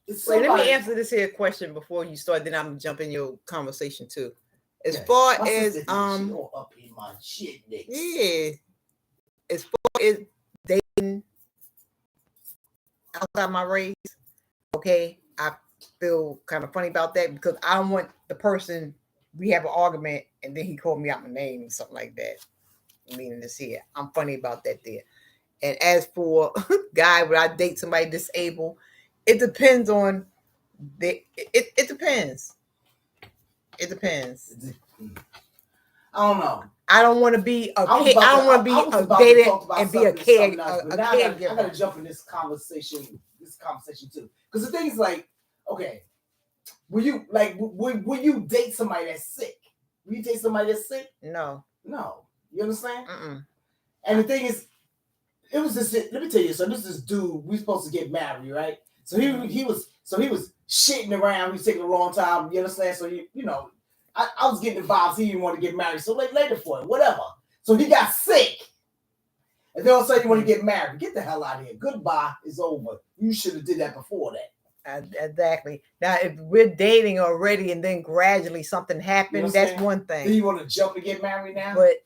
It's Wait, let me answer this here question before you start. Then I'm jump in your conversation too. As yeah, far my as sister, she all up in my shit next. yeah, as far as dating outside my race, okay, I feel kind of funny about that because I don't want the person we have an argument and then he called me out my name or something like that. Meaning this here, I'm funny about that there. And as for guy, would I date somebody disabled? It depends on it depends. It depends. I don't know. I don't want to be a I don't want to be a dated and be a caregiver. I gotta jump in this conversation too. Because the thing is like, okay, will you date somebody that's sick? Will you date somebody that's sick? No. You understand? And the thing is, it was this. Let me tell you. So this is this dude. We supposed to get married, right? So he was shitting around. He was taking a long time. You understand? So I was getting the vibes. He didn't want to get married. So later for it, whatever. So he got sick, and then all of a sudden you want to get married. Get the hell out of here. Goodbye. It's over. You should have did that before that. Exactly. Now, if we're dating already and then gradually something happened, that's one thing. Do you want to jump and get married now? But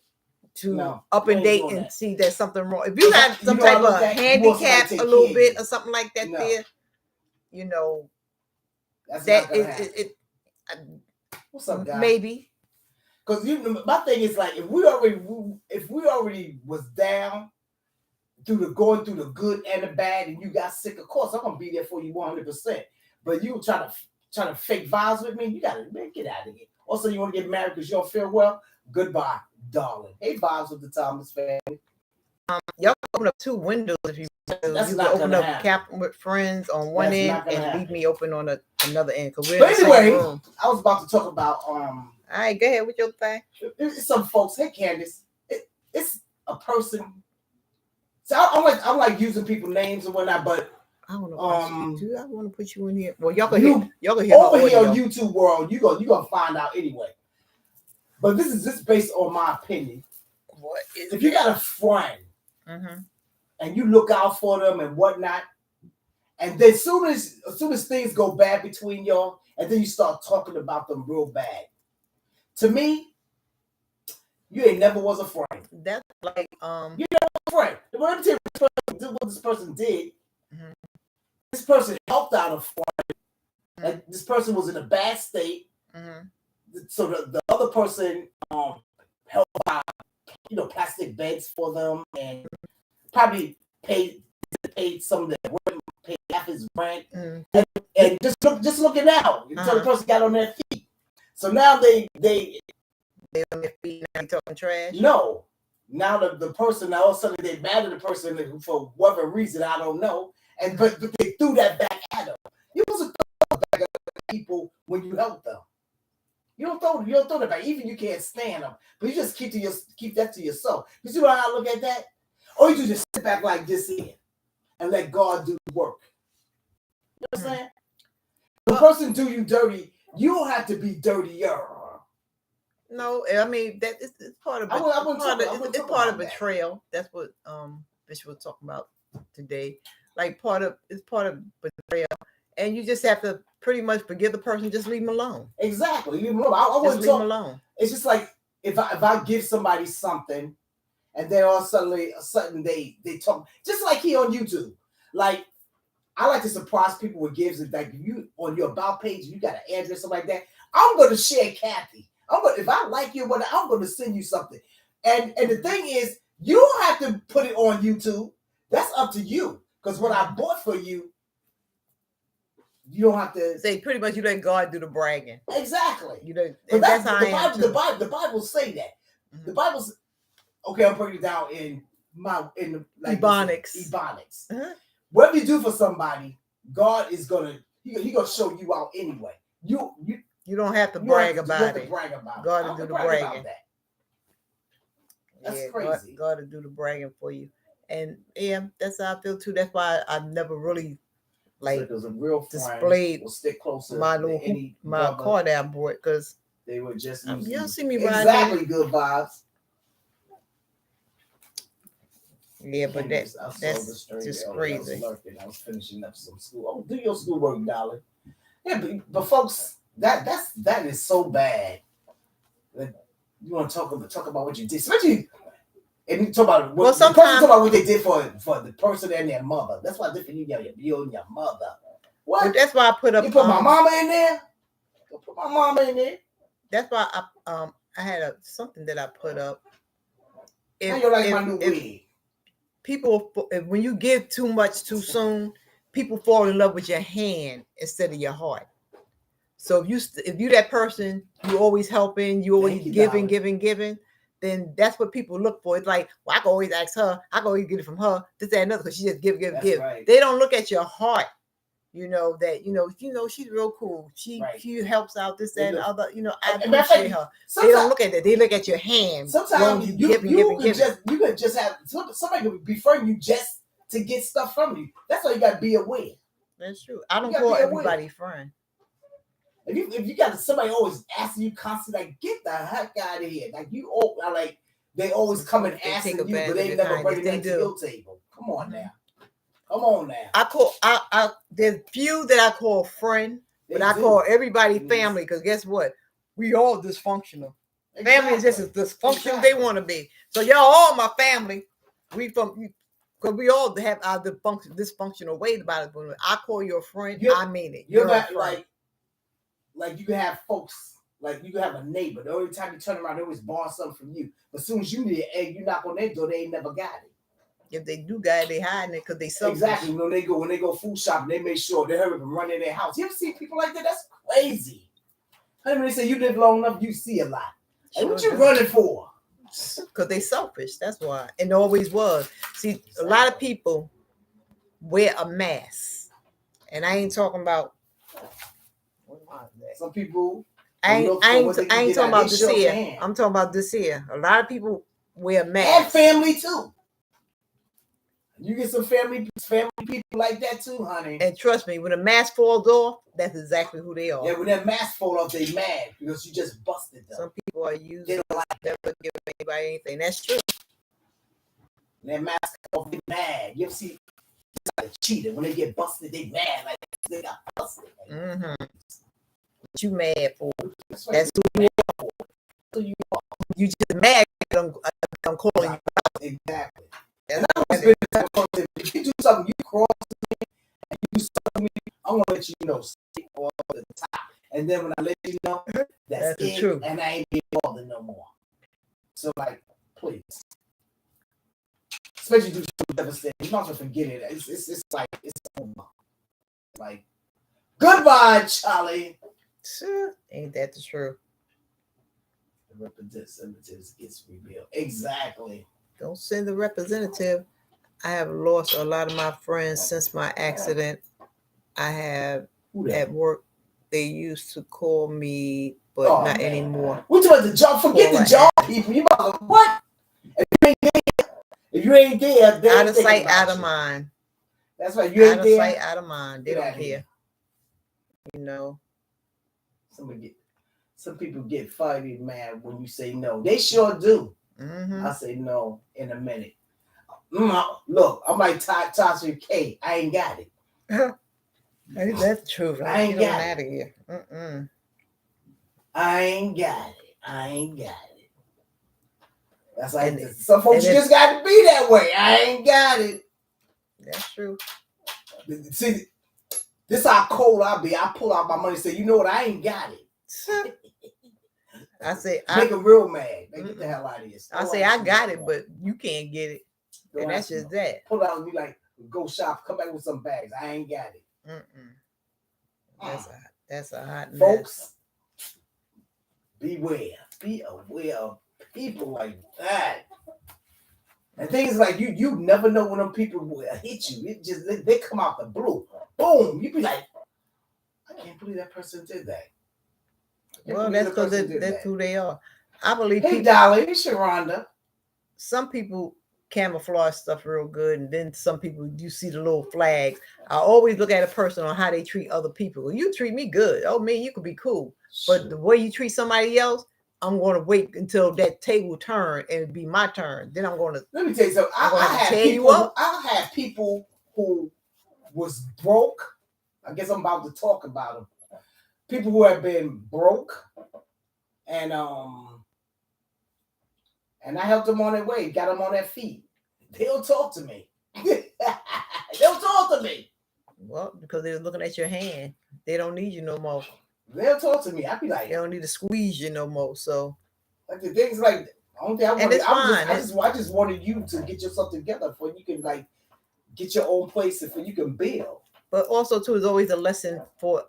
to up and date and see there's something wrong. If you got some type of handicap a little bit or something like that there, that is what's up, guys? Maybe. Because my thing is like if we already was down going through the good and the bad and you got sick, of course I'm gonna be there for you 100%. But you try to fake vibes with me, you gotta get out of here. Also, you want to get married because you don't feel well? Goodbye, darling. Hey, vibes with the Thomas family. Y'all open up 2 windows if you That's you not can open up happen. cap with friends on one end and happen. leave me open on another end. But anyway, I was about to talk about all right, go ahead with your thing. Some folks, hey Candace, it's a person. So I'm like using people's names and whatnot, but I don't know. I want to put you in here. Well, y'all can hear over here on YouTube world. You gonna find out anyway. But this is just based on my opinion. What is if you got a friend and you look out for them and whatnot, and then as soon as things go bad between y'all, and then you start talking about them real bad, to me, you ain't never was a friend. That's like you're not a friend. Let me tell you what this person did. This person helped out a friend. Like this person was in a bad state. So the other person helped buy, plastic beds for them and probably paid some of their rent, paid half his rent, and just looking out until the person got on their feet. So now they on their feet and talking trash. No, now the person all of a sudden they mad at the person for whatever reason I don't know, but they threw that back at them. You wasn't throw back at people when you help them. You don't throw that back. Even you can't stand them, but you just keep that to yourself. You see how I look at that? Or you just sit back like this here and let God do the work. You know what I'm saying? The person do you dirty, you don't have to be dirtier. No, I mean that it's part of it's part of betrayal. That's what Bishop was talking about today. Like it's part of betrayal, and you just have to pretty much forgive the person. Just leave them alone. Exactly, leave them alone. I wouldn't leave them alone. It's just like if I give somebody something, and then all of a sudden they talk just like he on YouTube. Like I like to surprise people with gifts. Like you on your about page, you got an address something like that. I'm going to share Kathy. If I like you, I'm going to send you something. And the thing is, you don't have to put it on YouTube. That's up to you. Because what I bought for you, you don't have to say. Pretty much, you let God do the bragging. Exactly. That's how the Bible say that. The Bible's okay. I'm breaking it down in Ebonics. Whatever you do for somebody, God is gonna he gonna show you out anyway. You don't have to You don't brag have to, about it. brag about God it. to I do don't the brag about bragging. that. That's Yeah, crazy. God to do the bragging for you. And yeah, that's how I feel too. That's why I've never really like Because a real friend displayed will stick closer my than little any my brother. car that I bought because They would just you use don't you. see me riding Exactly, good vibes. Yeah, but I saw the that's string just earlier. I was crazy. lurking. I was finishing up some school. Oh, do your schoolwork, darling. Yeah, but folks, that is so bad. That you want to talk about what you did, especially and you talk about what the person talk about what they did for the person and their mother. That's why different you and your mother. What? But that's why I put up. You put my mama in there. Don't put my mama in there. That's why I had something that I put up. How you like my new wig? People, when you give too much too soon, people fall in love with your hand instead of your heart. So if you that person, you always helping, you always giving, then that's what people look for. It's like, well, I can always ask her, I can always get it from her, this, that, another, because she just give. Right. They don't look at your heart. That she's real cool. She helps out this, that, and other. I appreciate her. They don't look at that. They look at your hand. Sometimes you could just have somebody could befriend you just to get stuff from you. That's why you got to be aware. That's true. I don't call everybody friend. If you got somebody always asking you constantly, like, get the heck out of here. Like they always come and asking you, but they never bring it to your table. Come on now. Come on now. I there's few that I call friend, but I call everybody family because guess what? We all dysfunctional. Exactly. Family is just as dysfunctional they want to be. So y'all all my family. Because we all have our dysfunctional ways about it. When I call you a friend, I mean it. You're a friend. Like you can have folks, like you can have a neighbor. The only time you turn around, they always borrow something from you. But as soon as you need an egg, you knock on their door, they ain't never got it. If they do got it, they hiding it because they selfish. Exactly. When they go food shopping, they make sure they hurry up and run in their house. You ever see people like that? That's crazy. When they say you live long enough, you see a lot. Sure, what you running for? Because they selfish. That's why. And always was. See, a lot of people wear a mask. And I ain't talking about some people. I ain't talking about this here. I'm talking about this here. A lot of people wear masks. And family too. You get some family people like that too, honey. And trust me, when a mask falls off, that's exactly who they are. Yeah, when that mask falls off, they mad because you just busted them. Some people are used. They don't like never give anybody anything. That's true. When that mask off, they mad. You ever see like a cheater when they get busted? They mad like they got busted. Mm-hmm. What you mad for? That's who you are. Who you are. You just mad. I'm calling you out. Exactly. If you do something, you cross me, and you do something, I want to let you know, stay on the top. And then when I let you know, that's it, true. And I ain't being bothered no more. So, like, please. Especially do something devastating. You might as well forget it. It's like, it's over. Like, goodbye, Charlie. Ain't that the truth? The representatives gets revealed. Exactly. Don't send the representative. I have lost a lot of my friends since my accident. I have at work. They used to call me, but not anymore. We talking about the job. Forget the job, people. You about what? If you ain't there, they out of sight, out of mind. That's right. You ain't there. Out of sight, out of mind. They don't care. You know. Some people get fighting mad when you say no. They sure do. Mm-hmm. I say no in a minute. Look, I'm like Tasha K. I ain't got it. That's true. I ain't got it. Out of here. Mm-mm. I ain't got it. That's like some folks just got to be that way. I ain't got it. That's true. See, this how cold I be. I pull out my money and say, you know what? I ain't got it. I say, make them real mad. They get the hell out of here. I say, I got it, but you can't get it. And that's just that. Pull out and be like, go shop, come back with some bags. I ain't got it. That's a hot mess. Folks, beware. Be aware of people like that. And things like you never know when them people will hit you. It just they come out the blue. Boom. You be like, I can't believe that person did that. Well, that's because that's who they are. I believe. Hey, Dolly, Sharonda. Some people camouflage stuff real good, and then some people you see the little flags. I always look at a person on how they treat other people. Well, you treat me good, oh man, you could be cool, but the way you treat somebody else, I'm going to wait until that table turn and it be my turn. Then I'm going to. Let me tell you something. I have people who was broke. I guess I'm about to talk about them. People who have been broke, and I helped them on their way, got them on their feet. They'll talk to me. They'll talk to me. Well, because they're looking at your hand. They don't need you no more. They'll talk to me. I'll be like, they don't need to squeeze you no more. So, like the things like, I just wanted you to get yourself together before you can like get your own place and you can build. But also too, is always a lesson for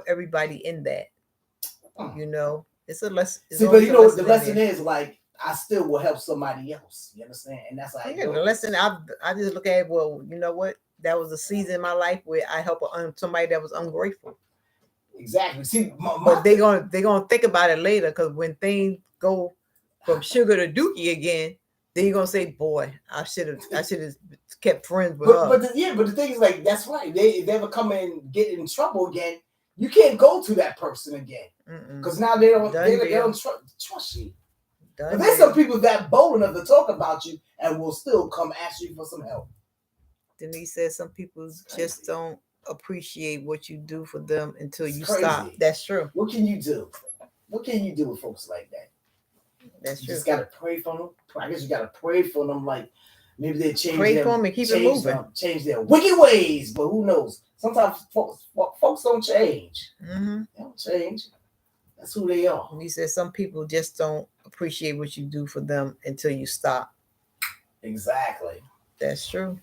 everybody in that. You know, it's a lesson. See, but you know what the lesson is? Like, I still will help somebody else. You understand? And that's like the lesson. I just look at it, well, you know what? That was a season in my life where I helped somebody that was ungrateful. Exactly. See, but they're gonna think about it later, because when things go from sugar to dookie again, then you're gonna say, "Boy, I should have kept friends with her." But the thing is, like, that's right. If they ever come and get in trouble again, you can't go to that person again, because now they don't trust you. But there's some people that bold enough to talk about you and will still come ask you for some help. Denise says some people just don't appreciate what you do for them until you stop. That's true. What can you do? What can you do with folks like that? That's true. You just gotta pray for them. I guess you gotta pray for them. Like maybe they change. Pray for them and keep it moving. Change their wicked ways, but who knows? Sometimes folks don't change. Mm-hmm. They don't change. That's who they are. And he says some people just don't appreciate what you do for them until you stop. Exactly. That's true.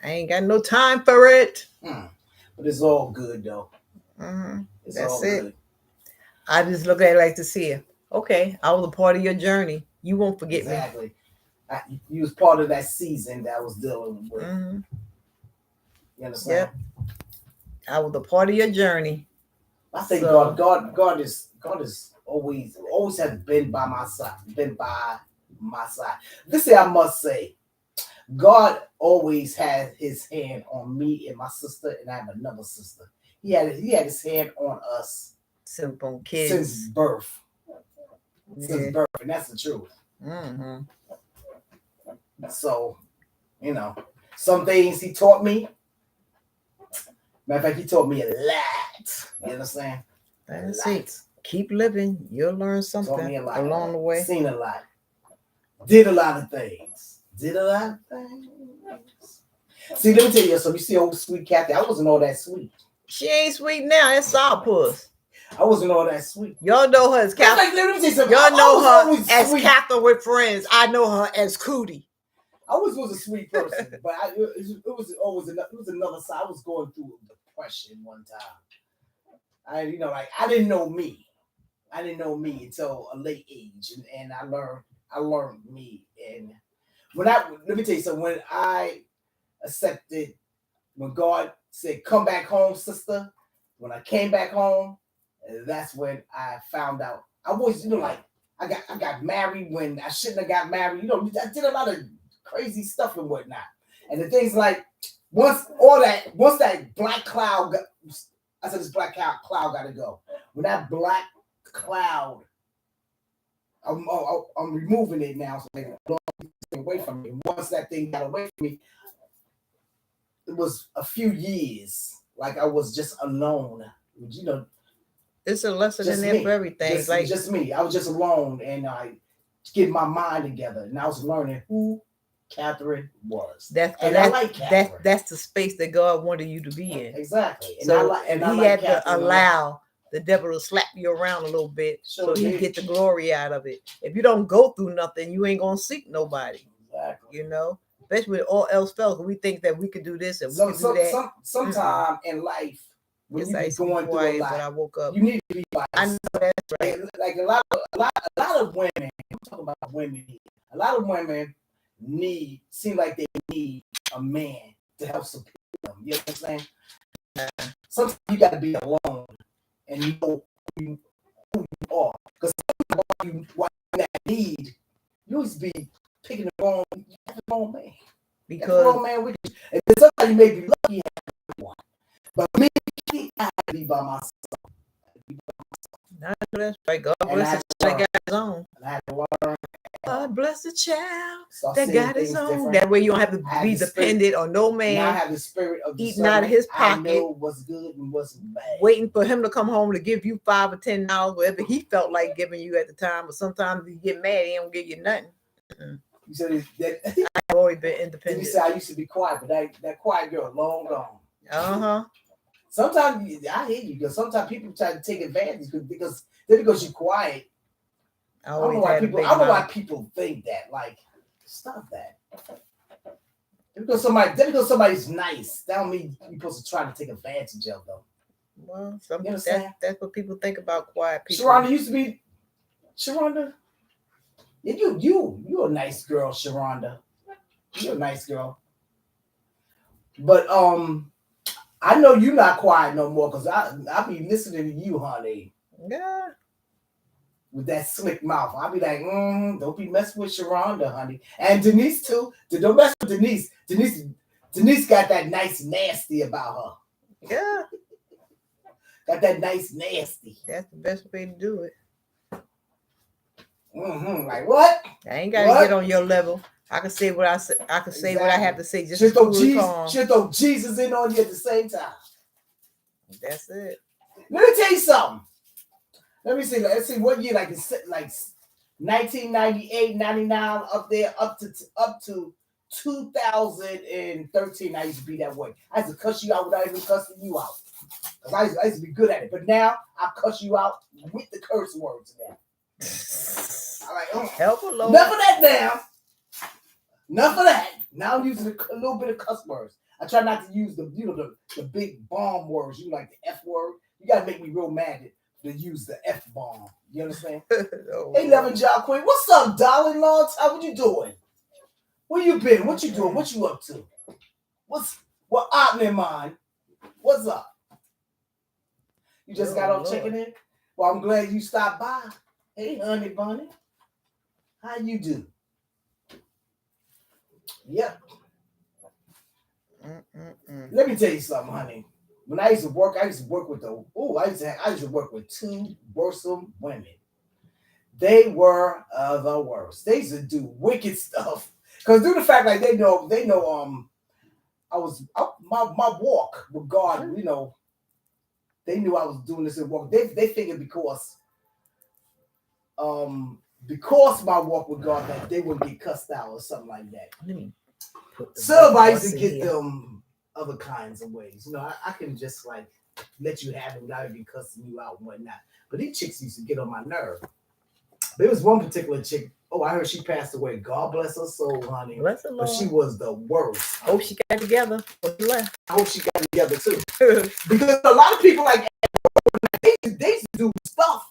I ain't got no time for it. But it's all good though. Mm-hmm. That's all it. Good. I just look at it like to see it. Okay, I was a part of your journey. You won't forget me. Exactly. You was part of that season that I was dealing with. Mm-hmm. You understand? Yep. I was a part of your journey. I think God is always has been by my side. This I must say, God always had his hand on me and my sister, and I have another sister. He had his hand on us since kids. Since birth. Since birth, and that's the truth. Mm-hmm. So, you know, some things he taught me. Matter of fact, he taught me a lot. You understand? That's it. Keep living. You'll learn something along the way. Seen a lot. Did a lot of things. See, let me tell you something. You see old sweet Kathy? I wasn't all that sweet. She ain't sweet now. It's sourpuss. I wasn't all that sweet. Y'all know her as Catherine. Y'all know her as Catherine with friends. I know her as Cootie. I always was a sweet person, but it was always another side. I was going through depression one time. I didn't know me. I didn't know me until a late age, and I learned me. And let me tell you something. When I accepted, when God said, "Come back home, sister," when I came back home, that's when I found out. I was, I got married when I shouldn't have got married. I did a lot of crazy stuff and whatnot. And the things like once that black cloud I said this black cloud got to go. When that black cloud, I'm removing it now, so they don't get away from me. Once that thing got away from me, it was a few years like I was just alone. It's a lesson in there for everything. Just me. I was just alone, and I get my mind together, and I was learning who Catherine was. I like Catherine. That's the space that God wanted you to be in. Exactly. And he had to allow the devil to slap you around a little bit so he get the glory out of it. If you don't go through nothing, you ain't gonna seek nobody. Exactly. Especially when all else fails, we think that we could do this and we could do that. Sometime in life, when you be going through a lot, when I woke up, you need to be by yourself. I know that's right. Like a lot of women. I'm talking about women. A lot of women seem like they need a man to help support them. You know what I'm saying? Sometimes you got to be alone and know who off. Because while you that need, you used to be picking the wrong man. Because the wrong man with you. And then somebody may be lucky to have one. But me, I had to be by myself. That's right. God bless the child that got his own. And I had to learn. God bless the child that got his own. That way you don't have to be dependent on no man. Now I have the spirit of eating out of his pocket. I know what's good and what's bad. Waiting for him to come home to give you $5 or $10, whatever he felt like giving you at the time. But sometimes you get mad, he don't give you nothing. You said that I've always been independent. You said I used to be quiet, but that quiet girl long gone. Sometimes I hear you because sometimes people try to take advantage because you're quiet. I don't know why people think that. Like, stop that. Because somebody's nice, that don't mean you're supposed to try to take advantage of them. Well, that's what people think about quiet people. Sharonda used to be. Sharonda, you're a nice girl, Sharonda. You're a nice girl. But I know you're not quiet no more because I be listening to you, honey. Yeah. With that slick mouth. I'll be like, don't be messing with Sharonda, honey. And Denise too. Don't mess with Denise. Denise got that nice nasty about her. Yeah. Got that nice nasty. That's the best way to do it. Like what? I ain't gotta get on your level. I can say what I say. I can say what I have to say. Just should throw Jesus in on you at the same time. That's it. Let me tell you something. Let's see what year, like 1998, 99, up there, up to 2013. I used to be that way. I used to cuss you out without even cussing you out. Because I used to be good at it. But now I cuss you out with the curse words now. I'm like, help alone. Enough of that now. Enough of that. Now I'm using a little bit of cuss words. I try not to use the big bomb words. You like the F word. You gotta make me real mad to use the F bomb. You understand? Hey, Levin John Queen. What's up, darling? Long time. What you doing? Where you been? What you doing? What you up to? What out in mind? What's up? You just got off checking in? Well, I'm glad you stopped by. Hey, honey bunny. How you do? Yep. Let me tell you something, honey. When I used to work with two worrisome women. They were the worst. They used to do wicked stuff. Because due to the fact like they know I was my walk with God, they knew I was doing this in walk. They figured because my walk with God that they wouldn't get cussed out or something like that. So I used to get them other kinds of ways. I can just like let you have it without even cussing you out and whatnot. But these chicks used to get on my nerve. There was one particular chick. Oh, I heard she passed away. God bless her soul, honey. Bless her, Lord. But she was the worst. Hope she got together. I hope she got together too. Because a lot of people like they used to do stuff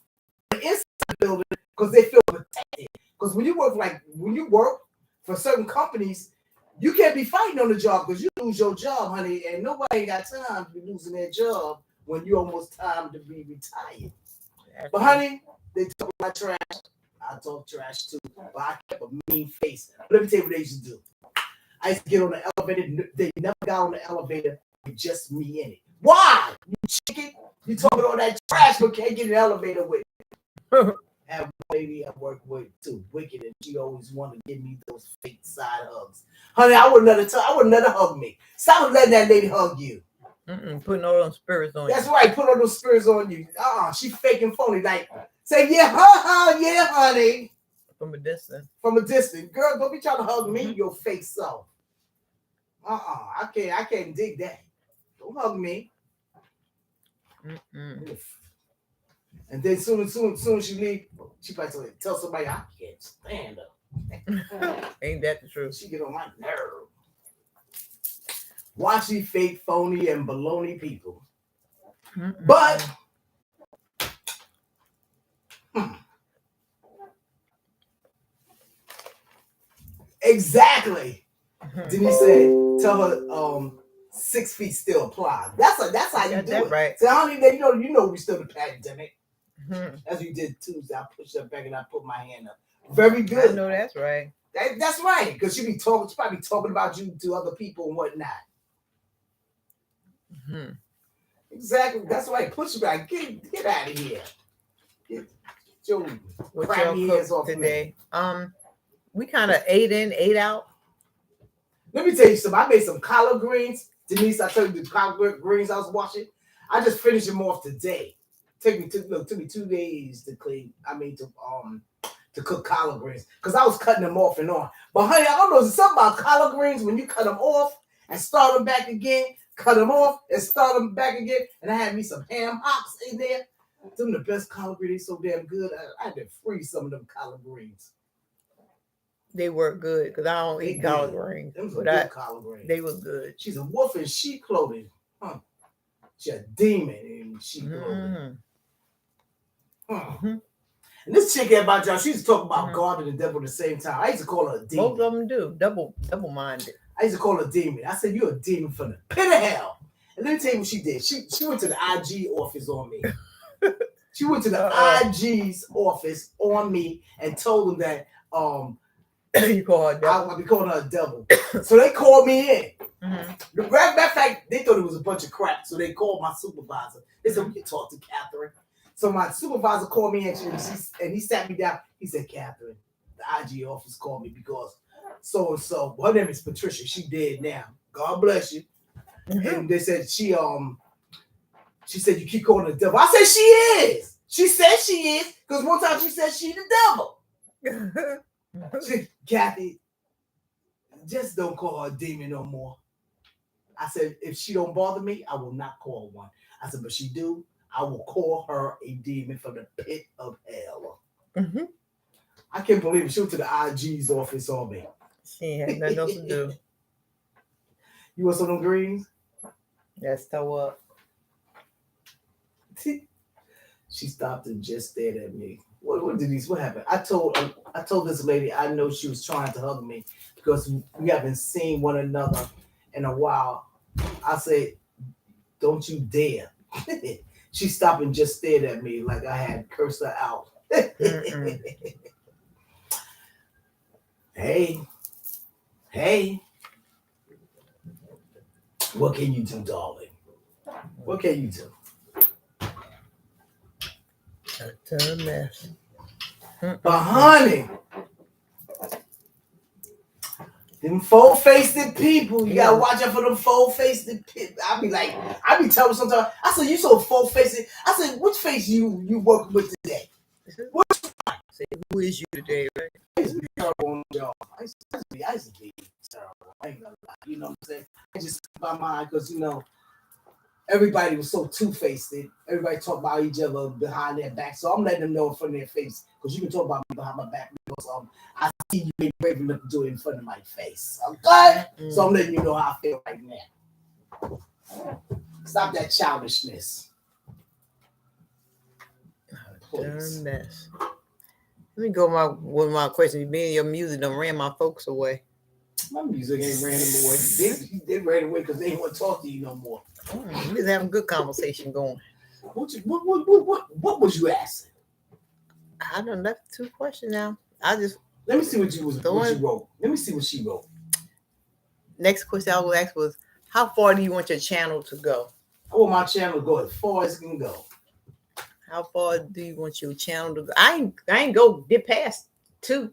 inside the building because they feel protected. Because when you work for certain companies, you can't be fighting on the job because you lose your job, honey, and nobody got time to be losing their job when you're almost time to be retired. But honey, they talk about trash. I talk trash too, but I kept a mean face. But let me tell you what they used to do. I used to get on the elevator. They never got on the elevator with just me in it. Why? You chicken? You talking all that trash but can't get in the elevator with me. Have one lady I work with too, wicked, and she always wanted to give me those fake side hugs. Honey, I wouldn't let her hug me. Stop letting that lady hug you. Putting all those spirits on you. That's right, put all those spirits on you. She fake and phony. Like, say, yeah, yeah, honey. From a distance. Girl, don't be trying to hug me, your fake self. I can't dig that. Don't hug me. And then soon as she leave, she probably tell somebody I can't stand her. Ain't that the truth? She get on my nerve. Watch these fake, phony, and baloney people. But exactly. Denise said, tell her 6 feet still apply. That's how you do it. Right. So I don't even you know we still in the pandemic. As we did Tuesday, I pushed her back and I put my hand up. Very good. I know that's right. That's right, because she probably talking about you to other people and whatnot. Exactly. That's right. Push her back. Get out of here. Get your crappy hands off today. Me. We kind of ate in, ate out. Let me tell you something. I made some collard greens. Denise, I told you the collard greens I was washing. I just finished them off today. Took me 2 days to clean. To cook collard greens because I was cutting them off and on. But honey, I don't know, there's something about collard greens when you cut them off and start them back again, cut them off and start them back again, and I had me some ham hocks in there. Some of the best collard greens, so damn good. I had to freeze some of them collard greens. They were good because I don't eat collard greens. Them were good collard greens. They were good. She's a wolf in sheep clothing. Huh. She's a demon in sheep clothing. And this chick about y'all, she used to talk about God and the devil at the same time. I used to call her a demon. Both of them do. Double-minded. I used to call her a demon. I said, you're a demon from the pit of hell. And let me tell you what she did. She went to the IG office on me. She went to the IG's office on me and told them that you call her a devil. I'll be calling her a devil. So they called me in. The matter of fact, they thought it was a bunch of crap. So they called my supervisor. They said, we can talk to Catherine. So my supervisor called me and he sat me down. He said, Catherine, the IG office called me because so-and-so, her name is Patricia. She dead now. God bless you. And they said she said, you keep calling her the devil. I said, she is. She said she is because one time she said she the devil. Kathy, just don't call her a demon no more. I said, if she don't bother me, I will not call one. I said, but she do. I will call her a demon from the pit of hell. I can't believe it. She went to the IG's office on me. She had nothing else to do. You want some of them greens? That's toe up. She stopped and just stared at me. What happened? I told this lady I know she was trying to hug me because we haven't seen one another in a while. I said, don't you dare. She stopped and just stared at me like I had cursed her out. Hey. What can you do, darling? What can you do? That's a mess. But honey, them full-faced people, you gotta watch out for them full-faced people. I be telling sometimes, I said, you so full-faced. I said, which face you working with today? Say, who is you today, right? I used to be terrible on the job. I used to be terrible. I ain't gonna lie. You know what I'm saying? I just my mind because everybody was so two-faced. Everybody talk about each other behind their back. So I'm letting them know in front of their face. Because you can talk about me behind my back because I see you ain't brave enough to do it in front of my face. Okay? So I'm letting you know how I feel right now. Stop that childishness. Please. Mess. Let me go with my question. Me and your music done ran my folks away. My music ain't ran them away. They ran away because they didn't want to talk to you no more. We was having a good conversation going. What was you asking? I done left 2 questions now. let me see what you wrote. Let me see what she wrote. Next question I will ask was, how far do you want your channel to go? I want my channel to go as far as it can go. How far do you want your channel to go? I ain't go get past 2.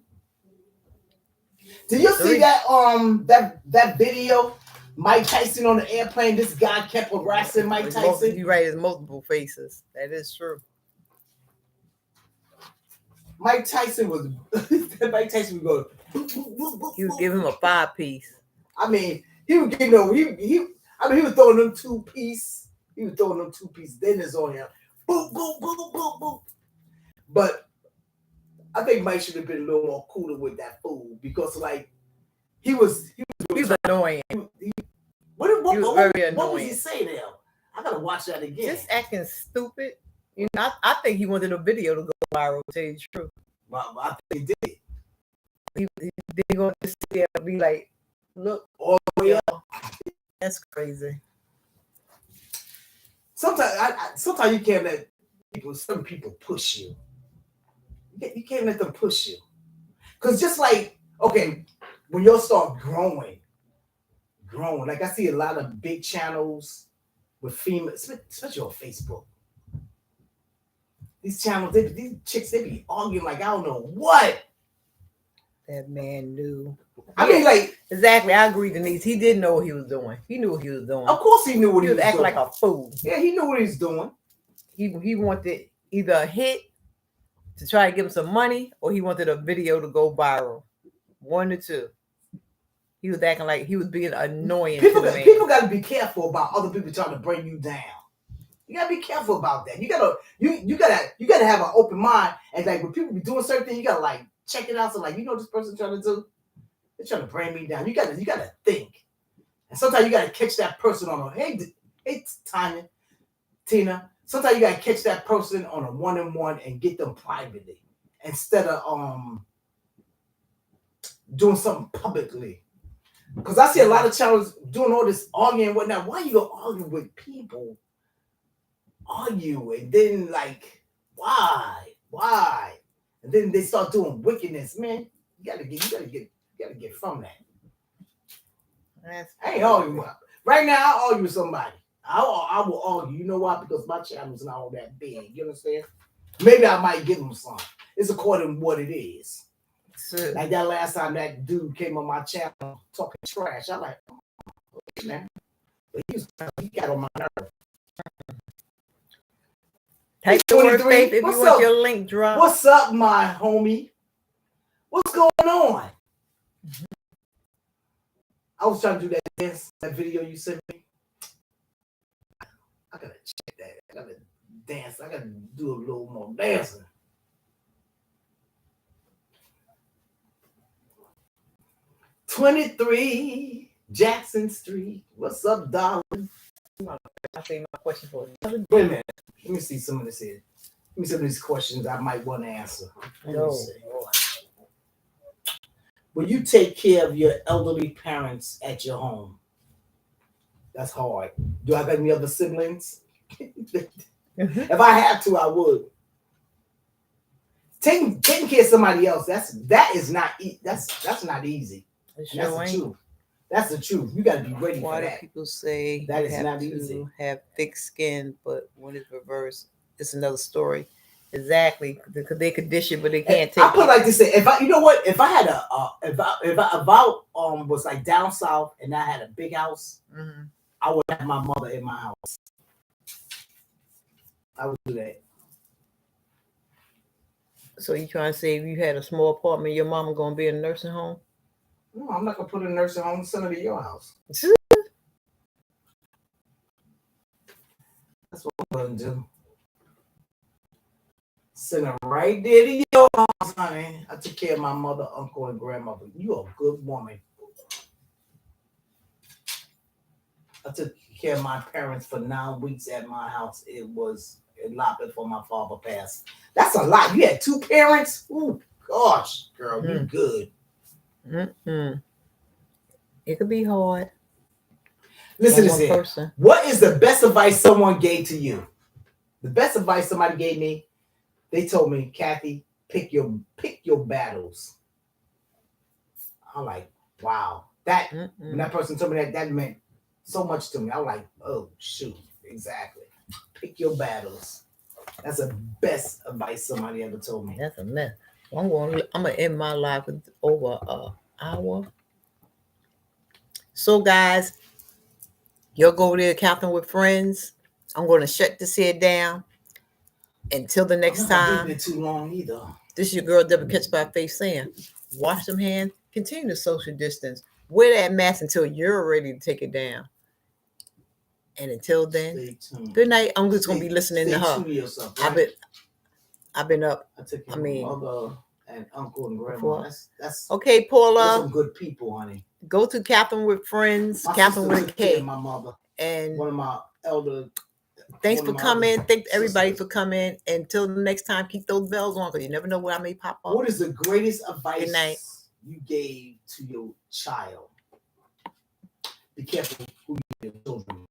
Did you see that video? Mike Tyson on the airplane. This guy kept harassing Mike Tyson. You're right. There's multiple faces. That is true. Mike Tyson was going. He was giving him a 5-piece. I mean, he was getting over. He was throwing them 2-piece. He was throwing them 2-piece dinners on him. Boop boop boop boop boop. But I think Mike should have been a little more cooler with that fool because he was annoying. What very annoying. What was he saying there? I gotta watch that again. Just acting stupid. I think he wanted a video to go viral, to tell you the truth. Well, I think he did. They're going to sit there and be like, look, all the way up. That's crazy. Sometimes you can't let some people push you. You can't let them push you. Because just like, okay, when you'll start growing, like I see a lot of big channels with females, especially on Facebook. These channels, these chicks, they be arguing like I don't know what. That man knew. I mean, like, exactly. I agree, Denise. He did know what he was doing. He knew what he was doing. Of course, he knew what he was acting doing. like a fool. Yeah, he knew what he was doing. He wanted either a hit to try to give him some money, or he wanted a video to go viral. One or two. He was acting like he was being annoying. People got to be careful about other people trying to bring you down. You gotta be careful about that. You gotta have an open mind, and like when people be doing certain things, you gotta like check it out. So like, this person trying to do, they're trying to bring me down. You gotta think, and sometimes you gotta catch that person on a hey Tina. Sometimes you gotta catch that person on a one-on-one and get them privately instead of doing something publicly. Because I see a lot of channels doing all this arguing and whatnot. Why you gonna argue with people? Argue and then like why and then they start doing wickedness, man. You gotta get from that. I ain't arguing right now. I'll argue with somebody. I will argue. You know why? Because my channel's not all that big. You understand? Maybe I might give them some. It's according to what it is. Like that last time that dude came on my channel talking trash. I'm like, oh, man, but he got on my nerve. Type the word faith if you want your link dropped. What's up, my homie? What's going on? I was trying to do that dance, that video you sent me. I gotta check that. I gotta dance. I gotta do a little more dancing. (23) Jackson Street. What's up, darling? I think my question for you. Wait a minute. Let me see some of this here. Let me see some of these questions I might want to answer. Will you take care of your elderly parents at your home? That's hard. Do I have any other siblings? If I had to, I would. Taking care of somebody else, that's not easy. That's the truth. That's the truth. You got to be ready for that. Why do people say that you is have not to easy. Have thick skin, but when it's reversed, it's another story. Exactly, because they condition, but they can't take. I put it like this: if I had if I was like down south and I had a big house, I would have my mother in my house. I would do that. So you trying to say if you had a small apartment, your mama gonna be in a nursing home? No, I'm not gonna put her in a nursing home. Send her to your house. That's what I'm gonna do. Send her right there to your house, honey. I took care of my mother, uncle, and grandmother. You a good woman. I took care of my parents for 9 weeks at my house. It was a lot before my father passed. That's a lot. You had 2 parents? Ooh, gosh, girl, you good. It could be hard. Listen to this. What is the best advice someone gave to you? The best advice somebody gave me, they told me, Kathy, pick your battles. I'm like, wow. When that person told me that meant so much to me. I'm like, oh shoot, exactly. Pick your battles. That's the best advice somebody ever told me. That's a mess. I'm gonna end my life with over an hour. So guys, you'll go there, Captain with Friends. I'm gonna shut this here down. Until the next time. It too long either. This is your girl Deborah Catch by Face saying, wash them hands, continue to social distance, wear that mask until you're ready to take it down. And until then, good night. I'm just gonna be listening to her. Yourself, right? I've been up. I mean, mother and uncle and grandma. That's okay, Paula. Some good people, honey. Go to Captain with Friends. Captain with a K. My mother and one of my elder. Thanks for coming. Thank everybody for coming. Until the next time, keep those bells on because you never know where I may pop up. What is the greatest advice you gave to your child? Be careful who your children